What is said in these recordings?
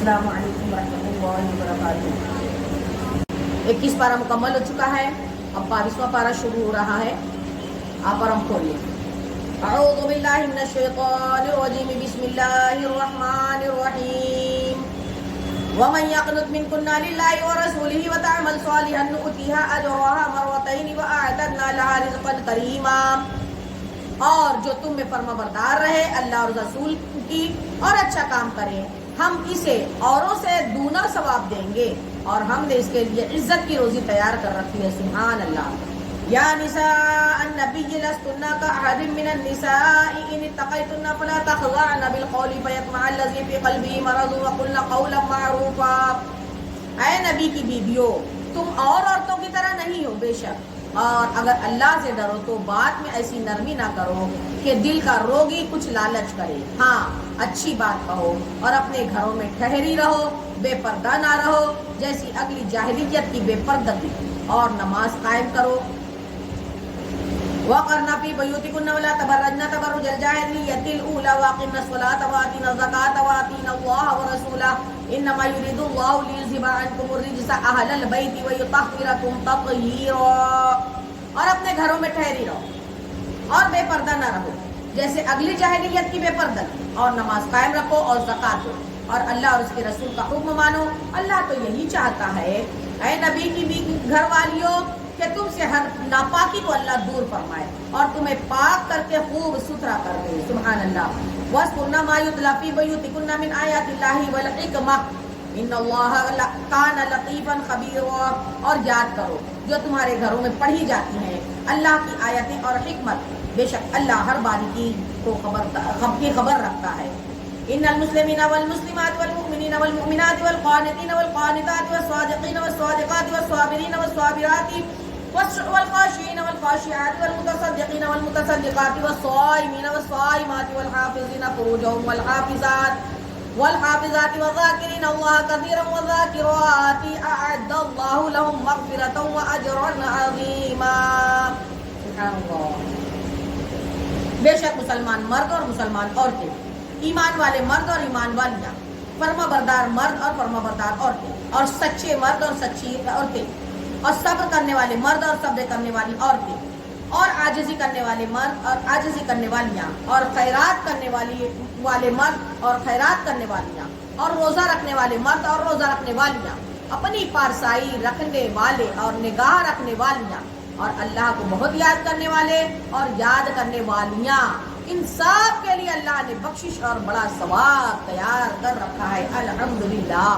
السلام علیکم ورحمۃ اللہ وبرکاتہ۔ 21 پارہ مکمل ہو چکا ہے، اب 22واں پارہ شروع ہو رہا ہے۔ آپ اور ہم کھولیں۔ اعوذ باللہ من الشیطان الرجیم، بسم اللہ الرحمن الرحیم۔ ومن يقنت منكن لله ورسوله وتعمل صالحا نؤتها اجرها مرتين واعتدنا لها رزقا کریما۔ اور جو تم میں فرما بردار رہے اللہ اور رسول کی اور اچھا کام کرے، ہم اسے اوروں سے دونا ثواب دیں گے، اور ہم نے اس کے لیے عزت کی روزی تیار کر رکھی ہے۔ سبحان اللہ۔ یا نساء النبی لستن کاحد من النساء ان اتقیتن فلا تخضعن بالقول فیطمع الذی فی قلبہ مرض وقلن قولا معروفا۔ اے نبی کی بیویوں، تم اور عورتوں کی طرح نہیں ہو، بے شک، اور اگر اللہ سے ڈرو تو بات میں ایسی نرمی نہ کرو کہ دل کا روگی کچھ لالچ کرے۔ ہاں، اچھی بات کہو اور اپنے گھروں میں ٹھہری رہو، بے پردہ نہ رہو جیسی اگلی جاہلیت کی بے پردگی، اور نماز قائم کرو۔ وَقَرْنَ فِي بُيُوتِكُنَّ وَلَا تَبَرَّجْنَ تَبَرُّجَ الْجَاهِلِيَّةِ الْأُولَىٰ وَأَقِمْنَ الصَّلَاةَ وَآتِينَ الزَّكَاةَ وَأَطِيعْنَ اللَّهَ وَرَسُولَهُ إِنَّمَا يُرِيدُ اللَّهُ لِيُذْهِبَ عَنكُمُ الرِّجْسَ أَهْلَ الْبَيْتِ وَيُطَهِّرَكُمْ تَطْهِيرًا۔ اور اپنے گھروں میں ٹھہری رہو اور بے پردہ نہ رہو جیسے اگلی جاہلیت کی بے پردگی، اور نماز قائم رکھو اور زکات دو، اور اللہ اور اس کے رسول کا حکم مانو۔ اللہ تو یہی چاہتا ہے اے نبی کی گھر والیوں کہ تم سے ہر ناپاکی کو اللہ دور فرمائے اور تمہیں پاک کر کے خوب ستھرا کر دے۔ سبحان اللہ۔ وَاذْكُرْنَ مَا يُتْلَىٰ فِي بُيُوتِكُنَّ مِنْ آيَاتِ اللَّهِ وَالْحِكْمَةِ إِنَّ اللَّهَ كَانَ لَطِيفًا خَبِيرًا۔ اور یاد کرو جو تمہارے گھروں میں پڑھی جاتی ہیں اللہ کی آیتیں اور حکمت، بے شک اللہ ہر باریکی کو خبر رکھتا ہے۔ ان المسلمین والمسلمات والمؤمنین والمؤمنات والقانتین والقانتات والصادقین والصادقات والصابرین والصابرات والخاشعین والخاشعات والمتصدقین والمتصدقات والصائمین والصائمات والحافظین فروجهم والحافظات والذاکرین اللہ کثیرا والذاکرات اعد اللہ لهم مغفرۃ واجرا عظیما۔ سبحان اللہ۔ بے شک مسلمان مرد اور مسلمان عورتیں، ایمان والے مرد اور ایمان والیاں، فرما بردار مرد اور فرما بردار عورتیں، اور سچے مرد اور سچی عورتیں، اور صبر کرنے والے مرد اور صبر کرنے والی عورتیں، اور عاجزی کرنے والے مرد اور عاجزی کرنے والیاں، اور خیرات کرنے والے مرد اور خیرات کرنے والیاں، اور روزہ رکھنے والے مرد اور روزہ رکھنے والیاں، اپنی پارسائی رکھنے والے اور نگاہ رکھنے والیاں، اور اللہ کو بہت یاد کرنے والے اور یاد کرنے والیاں، ان سب کے لیے اللہ نے بخشش اور بڑا ثواب تیار کر رکھا ہے۔ الحمدللہ۔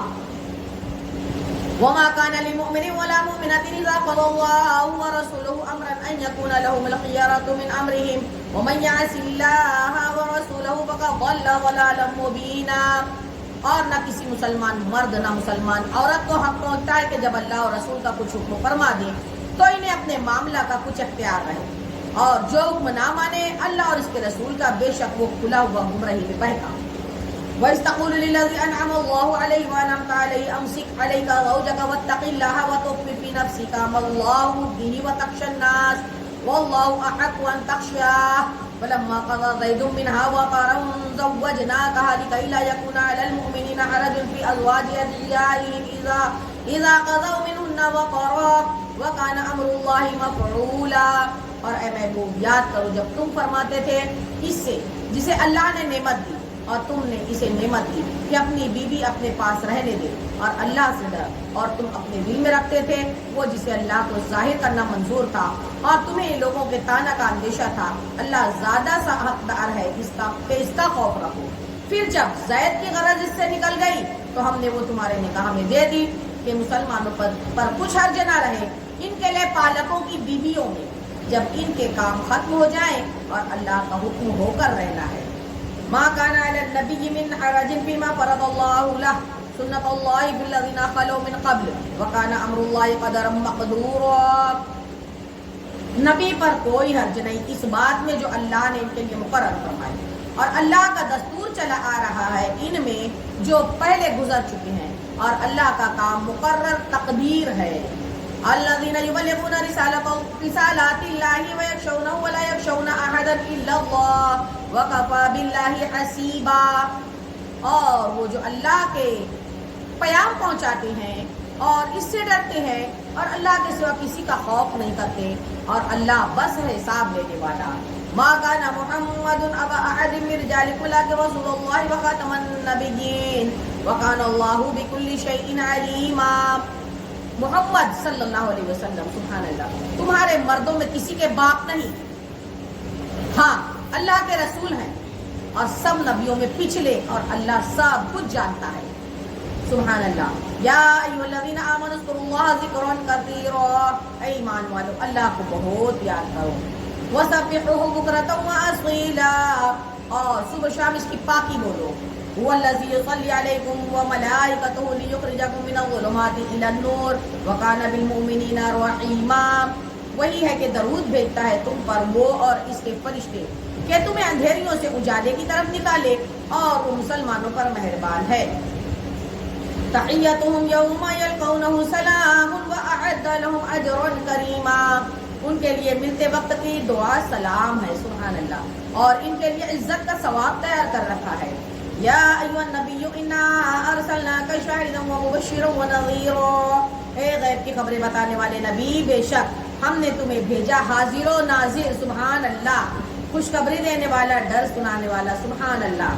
وما كان لمؤمن ولا مؤمنة إذا قضى الله ورسوله أمرا أن يكون لهم الخيرة من أمرهم ومن يعص الله ورسوله فقد ضل ضلالا مبينا۔ اور نہ کسی مسلمان مرد نہ مسلمان عورت کو حق پہنچتا ہے کہ جب اللہ اور رسول کا کچھ حکم فرما دے تو انہیں اپنے معاملہ کا کچھ اختیار رہے، اور جو حکم نہ مانے اللہ اور اس کے رسول کا، بے شک وہ کھلا ہوا گمراہی میں بہتا۔ وَإِذْ تَقُولُ لِلَّذِي أَنْعَمَ اللَّهُ عَلَيْهِ وَأَنْعَمْتَ عَلَيْهِ أَمْسِكْ عَلَيْكَ زَوْجَكَ وَاتَّقِ اللَّهَ وَتُخْفِي فِي نَفْسِكَ مَا اللَّهُ مُبْدِيهِ وَتَخْشَى النَّاسَ وَاللَّهُ أَحَقُّ أَنْ تَخْشَاهُ فَلَمَّا قَضَىٰ زَيْدٌ مِّنْهَا وَطَرًا زَوَّجْنَاكَهَا لِكَيْ لَا يَكُونَ عَلَى الْمُؤْمِنِينَ حَرَجٌ فِي أَزْوَاجِ أَدْعِيَائِهِمْ إِذَا قَضَوْا مِنْهُنَّ وَطَرًا وَكَانَ أَمْرُ اللَّهِ مَفْعُولًا۔ اور اے محبوب، یاد کرو جب تم فرماتے تھے اس سے جسے اللہ نے نعمت دی، اور تم نے اسے نعمت دی کہ اپنی بیوی اپنے پاس رہنے دے، اور اللہ سے ڈر، اور تم اپنے دل میں رکھتے تھے وہ جسے اللہ کو ظاہر کرنا منظور تھا، اور تمہیں لوگوں کے طعنہ کا اندیشہ تھا۔ اللہ زیادہ سا حقدار ہے اس کا خوف رکھو۔ پھر جب زید کی غرض اس سے نکل گئی تو ہم نے وہ تمہارے نکاح میں دے دی کہ مسلمانوں پر کچھ حرج نہ رہے ان کے لیے پالکوں کی بیویوں میں، جب ان کے کام ختم ہو جائیں اور اللہ کا حکم ہو کر رہنا ہے۔ ما كان على النبي من حرج فيما فرض الله له سنة الله في الذين خلوا من قبل وكان أمر الله قدرا مقدورا۔ نبی پر کوئی حرج نہیں اس بات میں جو اللہ نے ان کے لیے مقرر فرمائی، اور اللہ کا دستور چلا آ رہا ہے ان میں جو پہلے گزر چکے ہیں، اور اللہ کا کام مقرر تقدیر ہے۔ الذين يبلغون رسالات الله ويخشونه ولا يخشون احدا الا الله وكفى بالله حسيبا۔ اور وہ جو اللہ کے پیام پہنچاتے ہیں اور اس سے ڈرتے ہیں اور اللہ کے سوا کسی کا خوف نہیں کرتے اور اللہ بس ہے حساب لینے والا. ما كان محمد ابا احد من رجالكم ولكن رسول الله وخاتم النبيين وكان الله بكل شيء عليما. محمد صلی اللہ علیہ وسلم سبحان اللہ تمہارے مردوں میں کسی کے باپ نہیں، ہاں اللہ کے رسول ہیں اور سب نبیوں میں پچھلے اور اللہ سب کچھ جانتا ہے. سبحان اللہ. یا ایھا الذین آمنوا اذکروا اللہ ذکرا کثیرا، اے ایمان والو اللہ کو بہت یاد کرو. وسبحوہ بکرۃ واصیلا، اور صبح شام اس کی پاکی بولو. هو الذی یصلی علیکم وملائکتہ لیخرجکم من الظلمات الی النور وکان بالمؤمنین رحیما. وہی ہے کہ درود بھیجتا ہے تم پر وہ اور اس کے فرشتے کہ تمہیں اندھیریوں سے اجالے کی طرف نکالے، اور وہ مسلمانوں پر مہربان ہے. تحیتهم یوم یلقونہ سلام واعد لهم اجرا کریما. ان کے لیے ملتے وقت کی دعا سلام ہے. سبحان اللہ. اور ان کے لیے عزت کا ثواب تیار کر رکھا ہے. یا ایھا النبی انا ارسلناک شاہدا ومبشرا ونذیرا، اے غیب کی خبریں بتانے والے نبی، بے شک ہم نے تمہیں بھیجا حاضر و ناظر. سبحان اللہ. خوشخبری دینے والا، ڈر سنانے والا. سبحان اللہ.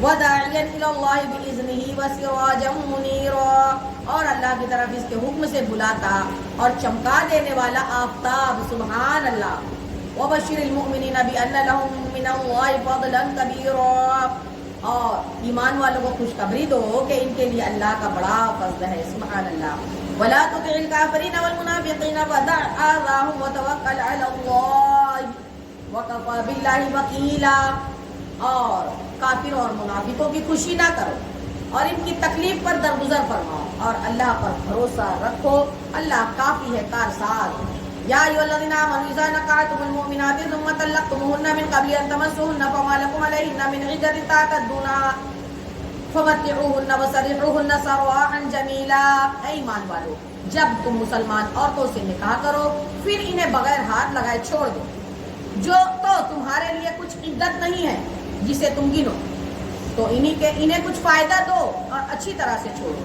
وداعیا الی اللہ باذنہ وسراجا منیرا، اور اللہ کی طرف اس کے حکم سے بلاتا اور چمکا دینے والا آفتاب. سبحان اللہ. وبشر المؤمنین بان لهم من اللہ فضلا کبیرا، اور ایمان والوں کو خوشخبری دو کہ ان کے لیے اللہ کا بڑا فضل ہے. سبحان اللہ. ولا تطع الکافرین والمنافقین ودع اذاهم وتوکل علی اللہ وکفی باللہ وکیلا. اور کافروں اور منافقوں کی خوشی نہ کرو اور ان کی تکلیف پر درگزر فرماؤ اور اللہ پر بھروسہ رکھو، اللہ کافی ہے کارساز. یا ایھا الذین آمنوا اذا نکحتم المؤمنات ثم طلقتموهن من قبل ان تمسوهن فما لكم عليهن من عدة تعتدونها فمتعوهن وسرحوهن سراحا جمیلا. اے ایمان والو، جب تم مسلمان عورتوں سے نکاح کرو پھر انہیں بغیر ہاتھ لگائے چھوڑ دو، جو تو تمہارے لیے کچھ عدت نہیں ہے جسے تم گنو، تو انہیں کچھ فائدہ دو اور اچھی طرح سے چھوڑو.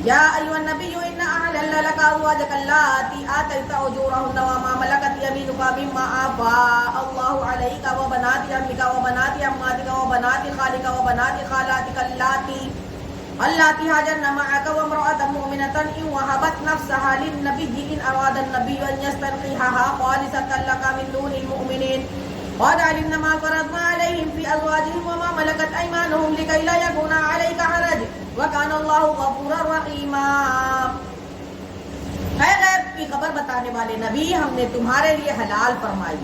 یا ایھا النبی انا احللنا لک ازواجک اللاتی آتیت اجورهن وما ملکت یمینک مما افاء اللہ علیک وبنات عمک وبنات عماتک وبنات خالک وبنات خالاتک اللاتی هاجرن معک وامرأة مؤمنة ان وهبت نفسها للنبی ان اراد النبی ان یستنکحها خالصة لک من دون المؤمنین قد علمنا ما فرضنا عليهم في ازواجهم وما ملكت ايمانهم لكي لا يكون عليك حرج وكان الله غفورا رحيما. اے غیب کی خبر بتانے والے نبی، ہم نے تمہارے لیے حلال فرمائی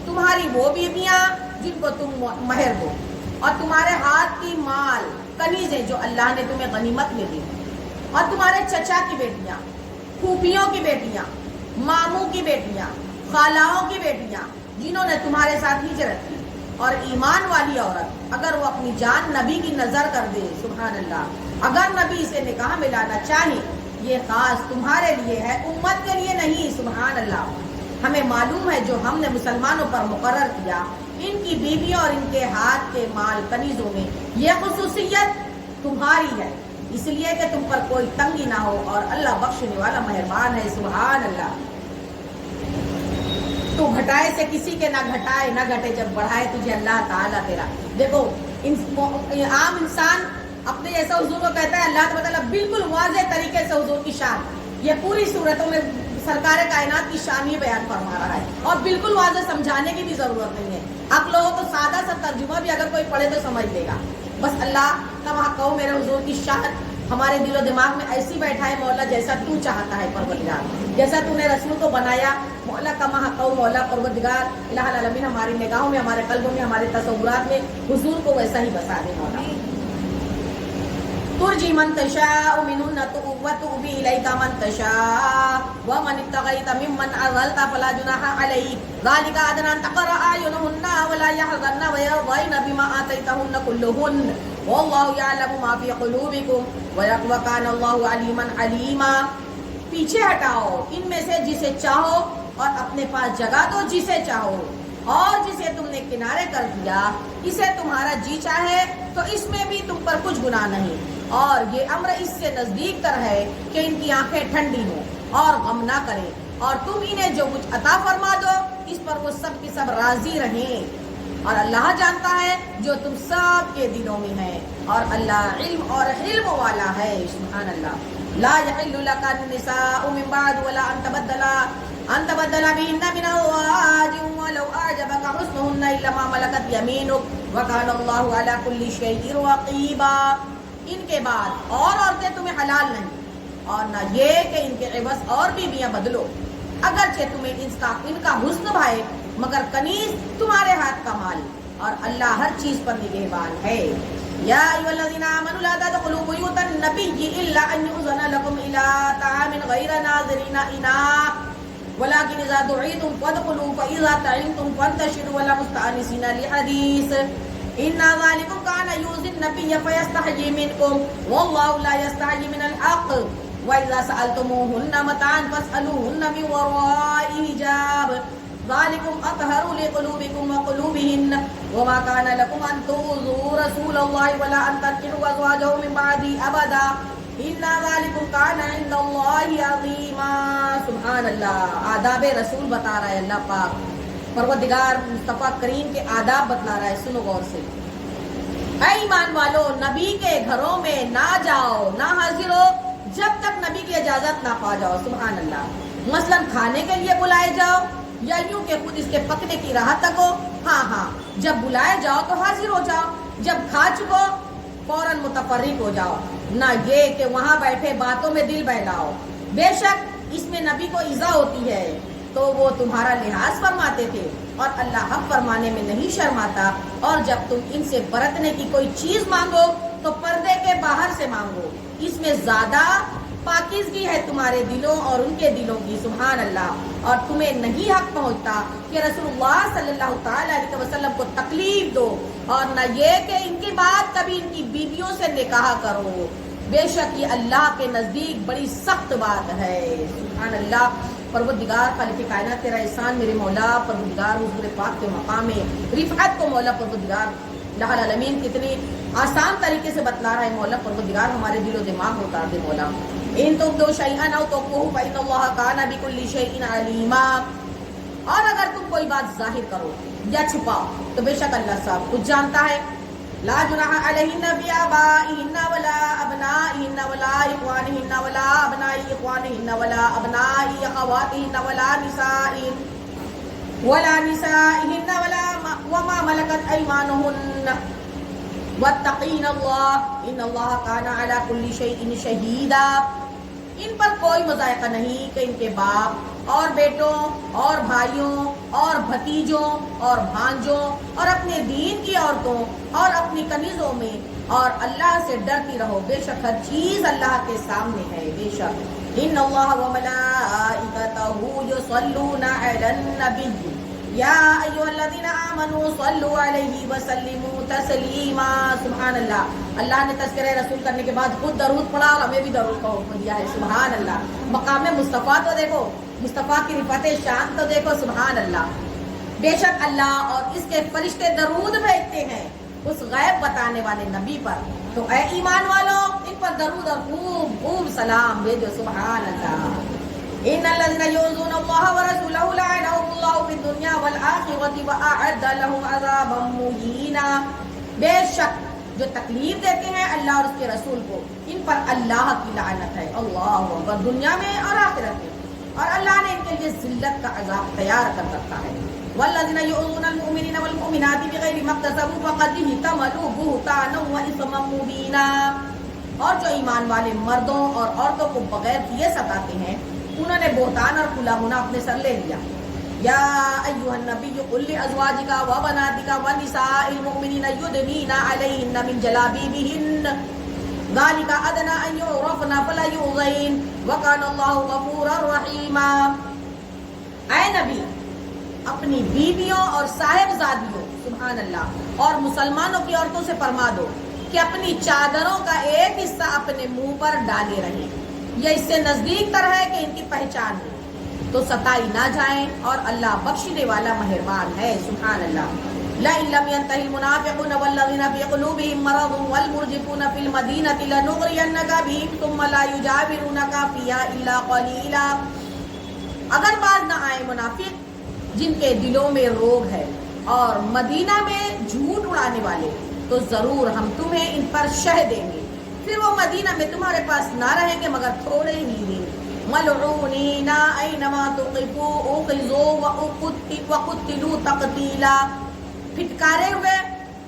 تمہاری وہ بیویاں جن کو تم مہر دو، اور تمہارے ہاتھ کی مال کنیزیں جو اللہ نے تمہیں غنیمت میں دی، اور تمہارے چچا کی بیٹیاں، پھوپھیوں کی بیٹیاں، ماموں کی بیٹیاں، خالاؤں کی بیٹیاں جنہوں نے تمہارے ساتھ ہجرت کی. اور ایمان والی عورت اگر وہ اپنی جان نبی کی نظر کر دے، سبحان اللہ، اگر نبی سے نکاح ملانا چاہے، یہ خاص تمہارے لیے ہے، امت کے لیے نہیں. سبحان اللہ. ہمیں معلوم ہے جو ہم نے مسلمانوں پر مقرر کیا، ان کی بیویوں اور ان کے ہاتھ کے مال کنیزوں میں یہ خصوصیت تمہاری ہے، اس لیے کہ تم پر کوئی تنگی نہ ہو، اور اللہ بخشنے والا مہربان ہے. سبحان اللہ. تو گھٹائے سے کسی کے نہ گھٹائے نہ گھٹے، جب بڑھائے تجھے اللہ تعالیٰ تیرا. دیکھو عام انسان اپنے جیسا حضور کو کہتا ہے، اللہ تعالیٰ بالکل واضح طریقے سے حضور کی شان، یہ پوری صورتوں میں سرکار کائنات کی شان یہ بیان فرما رہا ہے، اور بالکل واضح سمجھانے کی بھی ضرورت نہیں ہے. آپ لوگوں کو سادہ سا ترجمہ بھی اگر کوئی پڑھے تو سمجھ لے گا. بس اللہ کا وہاں کہو میرے حضور کی شان ہمارے دل و دماغ میں ایسی بیٹھا ہے مولا جیسا تو چاہتا ہے پروردگار، جیسا تو نے رسول کو بنایا مولا کما حقو مولا پروردگار الہ العالمین، ہماری نگاہوں میں، ہمارے قلبوں میں، ہمارے تصورات میں حضور کو ویسا ہی بسا دے مولا. ترجی من تشاء منہن وتؤوی الیک من تشاء ومن ابتغیت ممن عزلت فلا جناح علیک ذلک ادنی ان تقر اعینہن ولا یحزن ویرضین بما آتیتہن کلہن واللہ یعلم ما فی قلوبکم وکان اللہ علیما حلیما. پیچھے ہٹاؤ ان میں سے جسے چاہو اور اپنے پاس جگہ دو جسے چاہو، اور جسے تم نے کنارے کر دیا اسے تمہارا جی چاہے تو اس میں بھی تم پر کچھ گناہ نہیں. اور یہ امر اس سے نزدیک تر ہے کہ ان کی آنکھیں ٹھنڈی ہوں اور غم نہ کریں، اور تم انہیں جو کچھ عطا فرما دو اس پر وہ سب کی سب راضی رہیں، اور اللہ جانتا ہے جو تم سب کے دلوں میں ہے، اور اللہ علم اور حلم والا ہے۔ سبحان اللہ۔ لا يحل لك النساء من بعد ولا ان تبدل بهن من ازواج ولو اعجبك حسنهن الا ما ملكت يمينك وكان الله على كل شيء رقيبا۔ ان کے بعد اور عورتیں تمہیں حلال نہیں، اور نہ یہ کہ ان کے عوض اور بیویاں بدلو، اگرچہ تمہیں ان کا حسن بھائے، مگر کنیز تمہارے ہاتھ کا مال، اور اللہ ہر چیز پر نگہبان ہے۔ یا ایھا الذین آمنوا لا تدخلوا بیوت النبی الا ان یؤذن لکم الی طعام غیر ناظرین اناء ولكن اذا دعیتم فادخلوا فاذا طعمتم فانتشروا ولا مستأنسین لحدیث ان ذلکم کان یؤذی النبی فیستحیی منکم واللہ لا یستحیی من الحق وَإِذَا سَأَلْتُمُوهُنَّ مَتَاعًا فَاسْأَلُوهُنَّ مِنْ وَرَاءِ حِجَابٍ ذَلِكُمْ أَطْهَرُ لِقُلُوبِكُمْ وَقُلُوبِهِنَّ وَمَا كَانَ لَكُمْ أَنْ تُؤْذُوا رَسُولَ اللَّهِ وَلَا أَنْ تَنكِحُوا أَزْوَاجَهُ مِنْ بَعْدِهِ أَبَدًا إِنَّ ذَلِكُمْ كَانَ عِنْدَ اللَّهِ عَظِيمًا۔ سبحان اللہ۔ آداب رسول بتا رہا ہے اللہ پاک، پروردگار مصطفیٰ کریم کے آداب بتلا رہا ہے، سنو غور سے۔ اے ایمان والو، نبی کے گھروں میں نہ جاؤ، نہ حاضر ہو جب تک نبی کی اجازت نہ پا جاؤ۔ سبحان اللہ۔ مثلا کھانے کے لیے بلائے جاؤ یا یوں کہ خود اس کے پکنے کی راہ تک ہو، ہاں جب بلائے جاؤ تو حاضر ہو جاؤ، جب کھا چکو فوراً متفرق ہو جاؤ، نہ یہ کہ وہاں بیٹھے باتوں میں دل بہلاؤ۔ بے شک اس میں نبی کو ایذا ہوتی ہے تو وہ تمہارا لحاظ فرماتے تھے، اور اللہ حق فرمانے میں نہیں شرماتا، اور جب تم ان سے برتنے کی کوئی چیز مانگو تو پردے کے باہر سے مانگو، اس میں زیادہ پاکیزگی ہے تمہارے دلوں اور ان کے دلوں کی۔ سبحان اللہ۔ اور تمہیں نہیں حق پہنچتا کہ رسول اللہ صلی اللہ تعالی علیہ وسلم کو تکلیف دو، اور نہ یہ کہ ان کی بات کبھی ان کی بیویوں سے نکاح کرو، بے شک یہ اللہ کے نزدیک بڑی سخت بات ہے۔ سبحان اللہ۔ پروردگار خالق کائنات تیرا احسان میرے مولا، پروردگار حضور پاک کے مقام رفعت کو مولا پروردگار الہ العالمین کتنی آسان طریقے سے بتلا رہا ہے مولا پروردگار، ہمارے دل و دماغ میں اتار دے مولا۔ ان تبدوا شیئا او تخفوہ فإن اللہ کان بکل شیء علیما۔ اور اگر تم کوئی بات ظاہر کرو یا چھپاؤ تو بے شک اللہ صاحب کچھ جانتا ہے۔ لا جناح علیہن فی آبائہن ولا ابنائہن ولا اخوانہن ولا ابناء اخوانہن ولا ابناء اخواتہن ولا نسائہن وما ملکت ایمانہن واتقین اللہ ان اللہ کان علی کل شیء شہیدا۔ ان پر کوئی مذائقہ نہیں کہ ان کے باپ اور بیٹوں اور بھائیوں اور بھتیجوں اور بھانجوں اور اپنے دین کی عورتوں اور اپنی کنیزوں میں، اور اللہ سے ڈرتی رہو، بے شک ہر چیز اللہ کے سامنے ہے۔ بے شک ان اللہ وملائکتہ یصلون علی النبی یا ایھا الذین آمنوا صلوا علیہ وسلموا تسلیما۔ سبحان اللہ۔ اللہ نے تذکرہ رسول کرنے کے بعد خود درود پڑھا اور ہمیں بھی درود کا حکم دیا ہے۔ سبحان اللہ۔ مقام مصطفیٰ تو دیکھو، مصطفیٰ کی رفعت شان تو دیکھو۔ سبحان اللہ۔ بے شک اللہ اور اس کے فرشتے درود بھیجتے ہیں اس غیب بتانے والے نبی پر، تو اے ایمان والو ان پر درود اور خوب خوب سلام بھیجو۔ سبحان اللہ۔ ان الذين يؤذون الله ورسوله لعنهم الله في الدنيا والآخرة وأعد لهم عذابا مهينا۔ بے شک جو تکلیف دیتے ہیں اللہ اور اس کے رسول کو، ان پر اللہ کی لعنت ہے، اللہ اکبر، دنیا میں اور آخرت میں، اور اللہ نے ان کے لیے ذلت کا عذاب تیار کر رکھا ہے۔ والذين يؤذون المؤمنين والمؤمنات بغير ما اكتسبوا فقد احتملوا بهتانا وإثما مبينا۔ اور جو ایمان والے مردوں اور عورتوں کو بغیر کیے ستاتے ہیں، انہوں نے بہتان اور کھلا ہونا اپنے سر لے لیا۔ یا ایھا النبی قل لازواجک وبناتک ونساء المؤمنین یدنین علیہن من جلابیبہن ذلک ادنی ان یعرفن فلا یؤذین وکان اللہ غفورا رحیما۔ اے نبی اپنی بیویوں اور صاحبزادیوں، سبحان اللہ، اور مسلمانوں کی عورتوں سے فرما دو کہ اپنی چادروں کا ایک حصہ اپنے منہ پر ڈالے رہیں، یہ اس سے نزدیک تر ہے کہ ان کی پہچان ہو تو ستائی نہ جائیں، اور اللہ بخشنے والا مہربان ہے۔ سبحان اللہ۔ لئن لم ينتهي المنافقون والذين في قلوبهم مرض والمرجفون في المدينة لنغرينك بهم ثم لا يجاورونك فيها إلا قليلا. اگر باز نہ آئے منافق جن کے دلوں میں روگ ہے اور مدینہ میں جھوٹ اڑانے والے تو ضرور ہم تمہیں ان پر شہ دیں گے، پھر وہ مدینہ میں تمہارے پاس نہ رہیں گے مگر تھوڑے ہی دن. ملعونین اینما تقفوا اخذوا وقتلوا تقتیلا، پھٹکارے ہوئے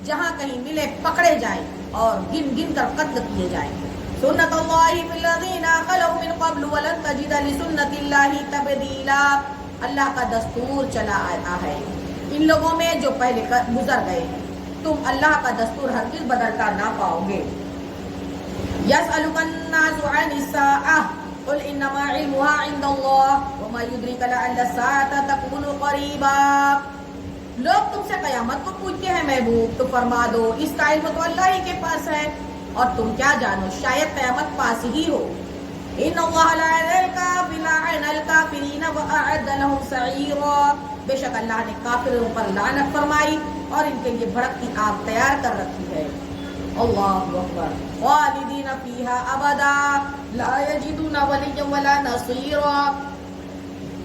جہاں کہیں ملے پکڑے جائیں اور گن گن کر قتل کیے جائیں. سنت اللہ فی الذین خلوا من قبل ولن تجد لسنت اللہ تبدیلا. اللہ کا دستور چلا آیا ہے ان لوگوں میں جو پہلے گزر گئے ہیں، تم اللہ کا دستور ہرگز بدلتا نہ پاؤ گے. یسألک الناس عن الساعة قل انما علمها عند اللہ وما يدرک لعل الساعة تكون قریبا. لوگ تم سے قیامت کو پوچھتے ہیں محبوب، تو فرما دو اس کا علم تو اللہ ہی کے پاس ہے اور تم کیا جانو شاید قیامت پاس ہی ہو. ان اللہ لعن الکافرین واعد لهم سعیرا. بے شک اللہ نے کافروں پر لعنت فرمائی اور ان کے لیے بھڑکتی آگ تیار کر رکھی ہے. اللہ اکبر. خالدین فیہا ابدا لا یجدون ولیا ولا نصیرا.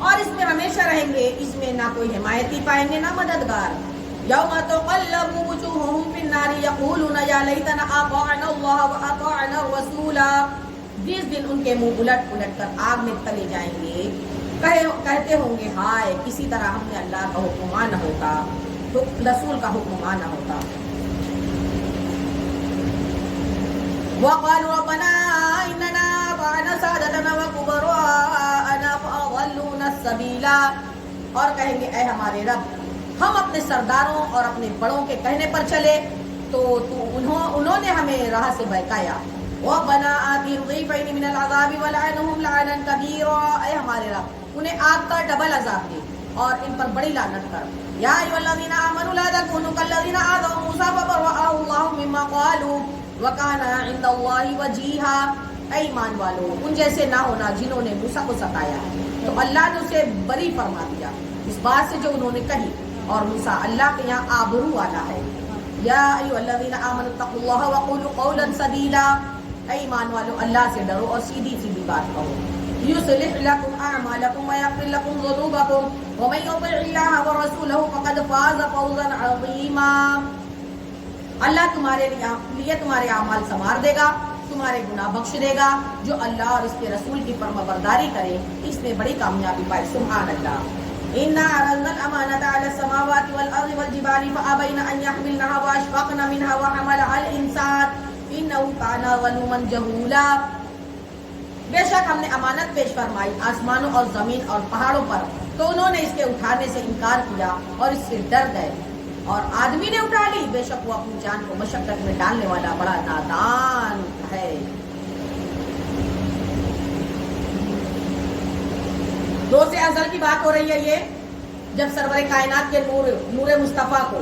اور اس میں ہمیشہ رہیں گے، اس میں نہ کوئی حمایتی پائیں گے نہ مددگار. یوم تقلب وجوہہم فی النار یقولون یا لیتنا اطعنا اللہ واطعنا الرسول. جس دن ان کے منہ الٹ الٹ کر آگ میں تلے جائیں گے، کہتے ہوں گے ہائے کسی طرح ہم نے اللہ کا حکم مانا ہوتا، رسول کا حکم مانا ہوتا. وقالوا ربنا اننا اطعنا سادتنا وكبراءنا فاضلونا السبيل. اور کہیں گے اے ہمارے رب ہم اپنے سرداروں اور اپنے بڑوں کے کہنے پر چلے تو انہوں نے ہمیں راہ سے بہکایا. ربنا آتِهِمْ ضِعْفَيْنِ مِنَ الْعَذَابِ وَلْعَنْهُمْ لَعْنًا كَبِيرًا. اے ہمارے رب انہیں آگ کا ڈبل عذاب دے اور ان پر بڑی لعنت کر. یا ایھا الذین آمنوا لا تکونوا کالذین آذوا موسیٰ فبرأہ اللہ مما قالوا وکان عند اللہ وجیہا. اے ایمان والو ان جیسے نہ ہونا جنہوں نے موسیٰ کو ستایا تو اللہ نے اسے بری فرما دیا اس بات سے جو انہوں نے کہی، اور موسیٰ اللہ کے یہاں آبرو والا ہے. یا ایھا الذین آمنوا اتقوا اللہ وقولوا قولا سدیدا. اے ایمان والو اللہ سے ڈرو اور سیدھی سیدھی بات کہو. یصلح لکم اعمالکم ویغفر لکم ذنوبکم ومن یطع اللہ ورسولہ فقد فاز فوزا عظیما. اللہ تمہارے لیے تمہارے اعمال سنوار دے گا، تمہارے گناہ بخش دے گا. جو اللہ اور اس کے رسول کی فرمانبرداری کرے اس نے بڑی کامیابی پائی. سبحان اللہ. انا عرضنا الامانة على السماوات والارض والجبال فابين ان يحملنها واشفقن منها وحملها الانسان انه كان ظلوما جهولا. بے شک ہم نے امانت پیش فرمائی آسمانوں اور زمین اور پہاڑوں پر، تو انہوں نے اس کے اٹھانے سے انکار کیا اور اس سے ڈر گئے. اور آدمی نے اٹھا لی، بے شک وہ اپنی جان کو مشقت میں ڈالنے والا بڑا نادان ہے. روز ازل کی بات ہو رہی ہے یہ، جب سرور کائنات کے نور مصطفیٰ کو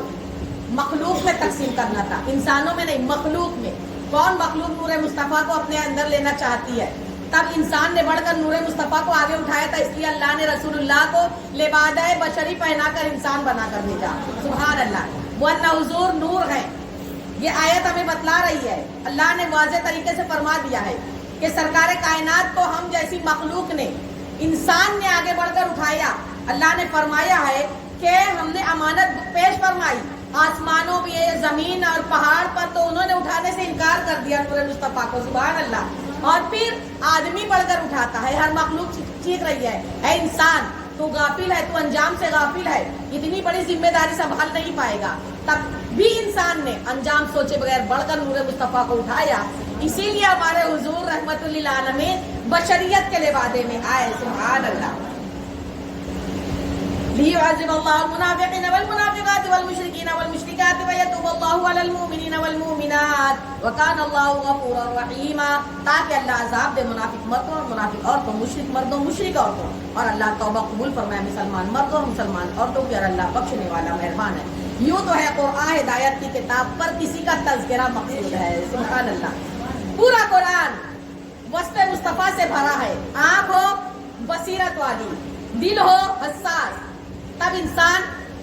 مخلوق میں تقسیم کرنا تھا، انسانوں میں نہیں مخلوق میں. کون مخلوق نور مصطفیٰ کو اپنے اندر لینا چاہتی ہے؟ تب انسان نے بڑھ کر نور مصطفیٰ کو آگے اٹھایا تھا، اس لیے اللہ نے رسول اللہ کو لبادہ بشری پہنا کر انسان بنا کر بھیجا. سبحان اللہ. ورنہ حضور نور ہے. یہ آیت ہمیں بتلا رہی ہے، اللہ نے واضح طریقے سے فرما دیا ہے کہ سرکار کائنات کو ہم جیسی مخلوق نے، انسان نے آگے بڑھ کر اٹھایا. اللہ نے فرمایا ہے کہ ہم نے امانت پیش فرمائی آسمانوں میں، زمین اور پہاڑ پر، تو انہوں نے اٹھانے سے انکار کر دیا نور مصطفیٰ کو. سبحان اللہ. اور پھر آدمی بڑھ کر اٹھاتا ہے، ہر مخلوق چیخ رہی ہے اے انسان تو غافل ہے، تو انجام سے غافل ہے، اتنی بڑی ذمہ داری سنبھال نہیں پائے گا. تب بھی انسان نے انجام سوچے بغیر بڑھ کر نور مصطفیٰ کو اٹھایا. اسی لیے ہمارے حضور رحمت للعالمین بشریت کے لبادے میں آئے. سبحان اللہ. لِيُعَذِّبَ اللَّهُ الْمُنَافِقِينَ وَالْمُنَافِقَاتِ وَالْمُشْرِكِينَ وَالْمُشْرِكَاتِ وَيَتُوبَ اللَّهُ عَلَى الْمُؤْمِنِينَ وَالْمُؤْمِنَاتِ وَكَانَ اللَّهُ غَفُورًا رَحِيمًا. تاکہ اللہ عذاب دے منافق مردوں اور منافق عورتوں، مشرک مردوں مشرک عورتوں، اور اللہ توبہ قبول فرمائے مسلمان مردوں اور مسلمان عورتوں کی، اور اللہ بخشنے والا مہربان ہے. یوں تو ہے قرآن ہدایت کی کتاب، پر کسی کا تذکرہ مقصود ہے. سبحان اللہ. پورا قرآن وصف مصطفیٰ سے بھرا ہے. آنکھ ہو بصیرت والی، دل ہو حساس، تب انسان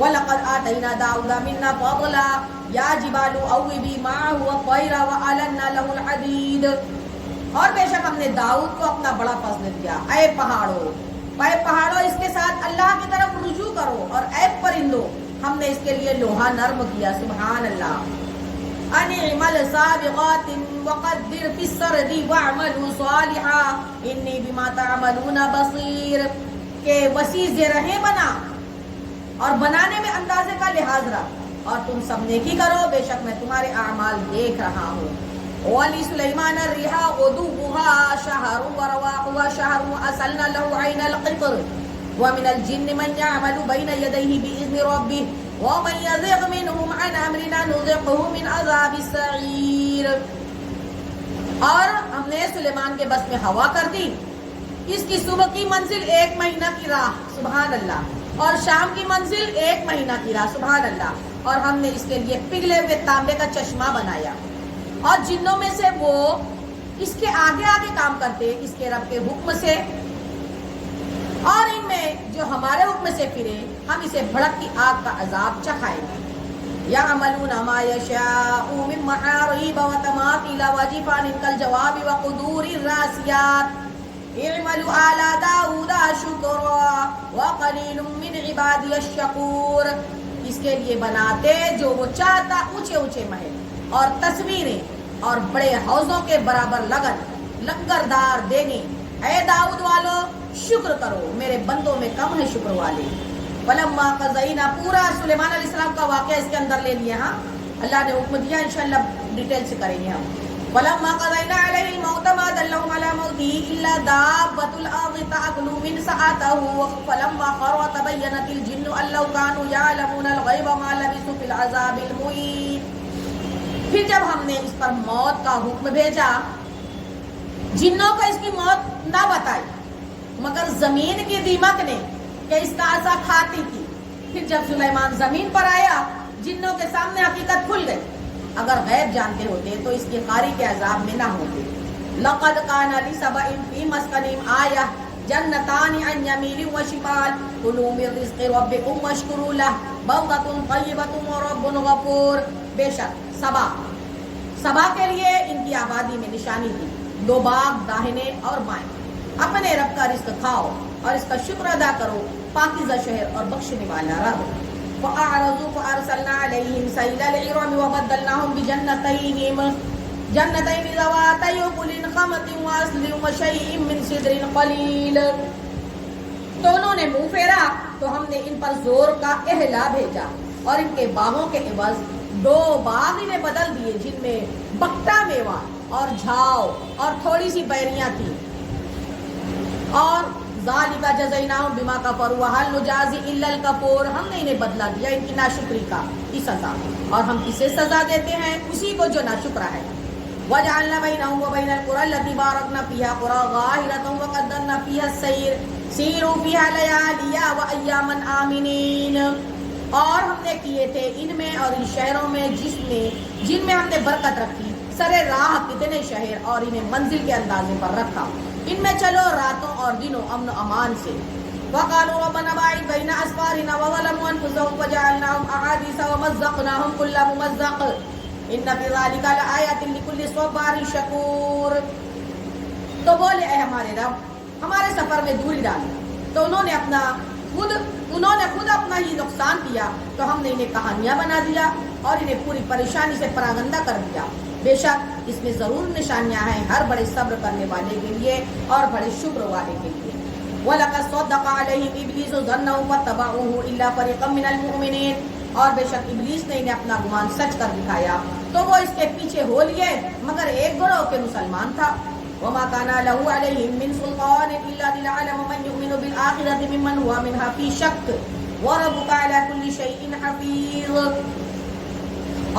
وَلَقَدْ آتَيْنَا دَاوُودَ مِنَّا فَضْلًا يَا جِبَالُ أَوِّبِي مَعَهُ وَالطَّيْرَ وَأَلَنَّا لَهُ الْحَدِيدَ. اور بے شک ہم نے داؤد کو اپنا بڑا فضل دیا. اے پہاڑوں اس کے ساتھ اللہ کی طرف رجوع کرو، اور اے پرندوں ہم نے اس کے لیے لوہا نرم کیا. سبحان اللہ. ان اعمل سابغات وقدر في السرد واعملوا صالحا انی بما تعملون بصیر. کہ وسیع زرہیں بنا اور بنانے میں اندازے کا لحاظ رکھ، اور تم سب نیکی کرو، بے شک میں تمہارے اعمال دیکھ رہا ہوں. وَلِسُلَيْمَانَ الرِّيحَ غُدُوُّهَا شَهْرٌ وَرَوَاحُهَا شَهْرٌ وَأَسَلْنَا لَهُ عَيْنَ الْقِطْرِ وَمِنَ الْجِنِّ مَنْ يَعْمَلُ بَيْنَ يَدَيْهِ بِإِذْنِ رَبِّهِ وَمَنْ يَزِغْ مِنْهُمْ عَنْ أَمْرِنَا نُذِقْهُ مِنْ عَذَابِ السَّعِيرِ. اور ہم نے سلیمان کے بس میں ہوا کر دی، اس کی صبح کی منزل 1 مہینہ کی راہ، سبحان اللہ، اور شام کی منزل 1 مہینہ کی راہ، سبحان اللہ. اور ہم نے اس کے لیے پگھلے ہوئے تانبے کا چشمہ بنایا، اور جنوں میں سے وہ اس کے آگے آگے کام کرتے اس کے رب کے حکم سے، اور ان میں جو ہمارے حکم سے پھرے ہم اسے بھڑکتی آگ کا عذاب چکھائیں گے. یعملون ما یشاء من محارب وتماثیل وجفان کالجواب وقدور الراسیات اعملوا آل داود شکرا وقلیل من عبادی الشکور. اس کے لیے بناتے جو وہ چاہتا اونچے اونچے محل اور تصویریں اور بڑے حوضوں کے برابر لنگردار دینے. اے داؤد والو شکر کرو، میرے بندوں میں کم ہے شکر والے. فلما قضینا، پورا سلیمان علیہ السلام کا واقعہ اس کے اندر لے لیا. ہاں اللہ نے حکم دیا، انشاءاللہ ڈیٹیل سے کریں گے ہم. فلما قضینا علیہ الموت ما دلهم على موته الا دابۃ الارض تاکل من ساعته فلما خر تبینت الجن ان لو كانوا يعلمون الغیب ما لبثوا في العذاب المهین. پھر جب ہم نے اس پر موت کا حکم بھیجا، جنوں کو اس کی موت نہ بتائی مگر زمین کی دیمک نے کہ اس کا عصا کھاتی تھی. پھر جب سلیمان زمین پر آیا، جنوں کے سامنے حقیقت کھل گئی. اگر غیب جانتے ہوتے تو اس کی قاری کے عذاب میں نہ ہوتے. لقد كان لسبأ في مسكنهم آية جنتان عن يمين وشمال كلوا من رزق ربكم واشكروا له بلدة طيبة ورب غفور. بے شک سبا کے لیے ان کی آبادی میں نشانی تھی، 2 باغ داہنے اور بائیں. اپنے رب کا رزق کھاؤ اور اس کا شکر ادا کرو، پاکیزہ شہر اور بخشنے والا رب. فأعرضوا فأرسلنا عليهم سيل العرم وبدلناهم جنتين ذواتي أكل خمط وأصل وشيء من سدر قليل. تو انہوں نے منہ پھیرا تو ہم نے ان پر زور کا اہلا بھیجا، اور ان کے باغوں کے عوض 2 باغ انہیں بدل دیے جن میں بکٹا میوہ اور جھاؤ اور تھوڑی سی بیریاں تھیں. اور ذالک جزیناہم بما کفروا وہل نجازی الا الکفور. ہم نے انہیں بدلا دیا ان کی ناشکری کا سزا، اور ہم کسے سزا دیتے ہیں؟ اسی کو جو ناشکرا ہے. وجعلنا بینہم وبین القری التی بارکنا فیہا قری ظاہرۃ وقدرنا فیہا السیر سیروا فیہا لیالی وایاما آمنین. اور ہم نے کیے تھے ان میں اور ان شہروں میں جن میں ہم نے برکت رکھی سرے راہ کتنے شہر، اور انہیں منزل کے اندازے پر رکھا. ان میں چلو راتوں اور دنوں امن و امان سے. وقالوا ربنا باعد بین اسفارنا وظلموا انفسهم وجعلناهم احاديث ومزقناهم كل ممزق ان في ذلك لآیات لكل صبار شکور. تو بولے اے ہمارے رب، ہمارے سفر میں دوری ڈالی تو انہوں نے خود اپنا ہی نقصان کیا، تو ہم نے انہیں کہانیاں بنا دیا اور انہیں پوری پریشانی سے پراگندہ کر دیا. بے شک اس میں ضرور نشانیاں ہیں ہر بڑے صبر کرنے والے کے لیے اور بڑے شکر والے کے لیے. وَلَقَدْ صَدَّقَ عَلَيْهِمْ إِبْلِيسُ ظَنَّهُ فَاتَّبَعُوهُ إِلَّا فَرِيقًا مِنَ الْمُؤْمِنِينَ. اور بے شک ابلیس نے انہیں اپنا گمان سچ کر دکھایا تو وہ اس کے پیچھے ہو لیے، مگر ایک گروہ کے مسلمان تھا. وَمَا كَانَ لَهُ عَلَيْهِمْ مِنْ سُلْطَانٍ إِلَّا لِنَعْلَمَ مَنْ يُؤْمِنُ بِالْآخِرَةِ مِمَّنْ هُوَ مِنْهَا فِي شَكٍّ وَرَبُّكَ عَلَى كُلِّ شَيْءٍ حَفِيظٌ.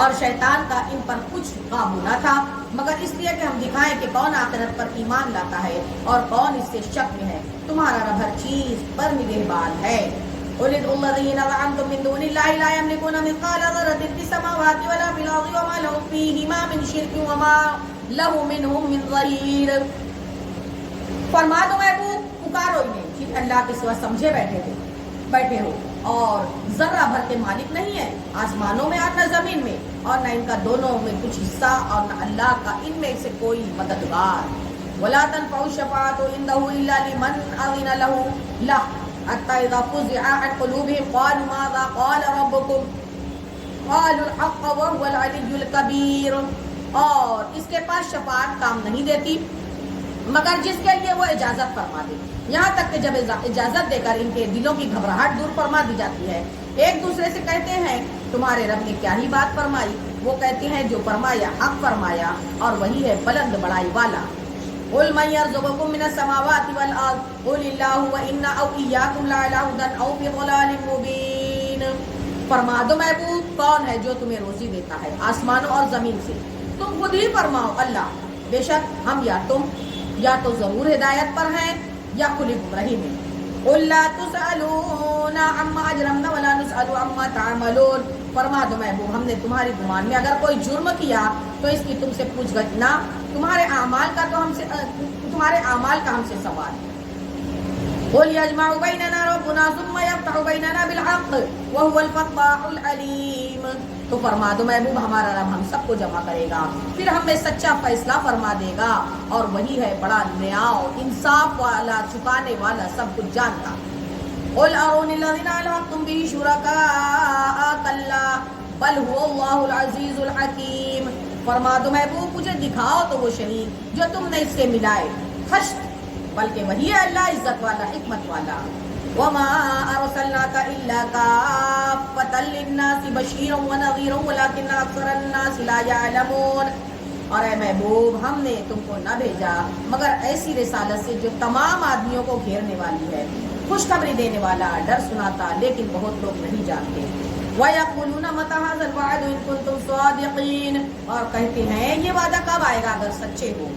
اور شیطان کا ان پر کچھ قابو نہ تھا مگر اس لیے کہ ہم دکھائیں کہ کون آخرت پر ایمان لاتا ہے اور کون اس سے شک میں ہے. تمہارا رب ہر چیز پر نگہبان ہے. قُلِ ادْعُوا الَّذِينَ زَعَمْتُم مِّن دُونِ اللَّهِ لَا يَمْلِكُونَ مِثْقَالَ ذَرَّةٍ فِي السَّمَاوَاتِ وَلَا فِي الْأَرْضِ وَمَا لَهُم فِيهِمَا مِنْ شِرْكٍ وَمَا لَهُ مِنْهُم مِّنْ ظَهِيرٍ. فرما دو محبوب، پکارو انہیں جن اللہ کے سوا سمجھے بیٹھے ہو، اور ذرہ بھر کے مالک نہیں ہے آسمانوں میں اور نہ زمین میں، اور نہ ان کا دونوں میں کچھ حصہ اور نہ اللہ کا ان میں سے کوئی مددگار۔ وَلَا تَنْفَعُ الشَّفَاعَةُ عِنْدَهُ إِلَّا لِمَنْ أَذِنَ لَهُ حَتَّى إِذَا فُزِعَ عَنْ قُلُوبِهِمْ قَالُوا مَاذَا قَالَ رَبُّكُمْ قَالُوا الْحَقَّ وَهُوَ الْعَلِيُّ الْكَبِيرُ۔ اور اس کے پاس شفاعت کام نہیں دیتی مگر جس کے لیے وہ اجازت فرما دے، یہاں تک کہ جب اجازت دے کر ان کے دلوں کی گھبراہٹ دور فرما دی جاتی ہے، ایک دوسرے سے کہتے ہیں تمہارے رب نے کیا ہی بات فرمائی؟ وہ کہتے ہیں جو فرمایا حق فرمایا، اور وہی ہے بلند بڑائی والا۔ قُلْ مَن يَرْزُقُكُم مِّنَ السَّمَاوَاتِ وَالْأَرْضِ قُلِ اللَّهُ وَإِنَّا أَوْ إِيَّاكُمْ لَعَلَىٰ هُدًى أَوْ فِي ضَلَالٍ مُّبِينٍ۔ فرما دو محبوب، کون ہے جو تمہیں روزی دیتا ہے آسمانوں اور زمین سے؟ تم خود ہی فرماؤ اللہ، بے شک ہم یا تم یا تو ضرور ہدایت پر ہیں یا کھلی گمراہی میں۔ قُل لَّا تُسْأَلُونَ عَمَّا أَجْرَمْنَا وَلَا نُسْأَلُ عَمَّا تَعْمَلُونَ۔ فرما دو محبوب، ہم نے تمہاری گمان میں اگر کوئی جرم کیا تو اس کی تم سے پوچھ گچھ نہ، تمہارے اعمال کا ہم سے سوال۔ قُلْ يَجْمَعُ بَيْنَنَا رَبُّنَا ثُمَّ يَفْتَحُ بَيْنَنَا بِالْحَقِّ وَهُوَ الْفَتَّاحُ الْعَلِيمُ۔ تو فرما دو محبوب ہمارا رب ہم سب کو جمع کرے گا، پھر ہم میں سچا فیصلہ فرما دے گا، اور وہی ہے بڑا نیاؤ انصاف والا، چھپانے والا، سب کچھ جانتا۔ قُلْ أَرُونِي الَّذِينَ أَلْحَقْتُم بِهِ شُرَكَاءَ كَلَّا بَلْ هُوَ اللَّهُ الْعَزِيزُ الْحَكِيمُ۔ فرما دو محبوب مجھے دکھاؤ تو وہ شریک جو تم نے اس سے ملائے، خشت بلکہ وہی ہے اللہ عزت والا، حکمت والا۔ وَمَا أَرْسَلْنَاكَ إِلَّا كَافَّةً لِلنَّاسِ بَشِيرًا وَنَذِيرًا وَلَٰكِنَّ أَكْثَرَ النَّاسِ لَا يَعْلَمُونَ۔ اور اے محبوب ہم نے تم کو نہ بھیجا مگر ایسی رسالت سے جو تمام آدمیوں کو گھیرنے والی ہے، خوشخبری دینے والا، ڈر سناتا، لیکن بہت لوگ نہیں جانتے۔ وَيَقُولُونَ مَتَىٰ هَٰذَا الْوَعْدُ إِن كُنتُمْ صَادِقِينَ۔ اور کہتے ہیں یہ وعدہ کب آئے گا اگر سچے ہو۔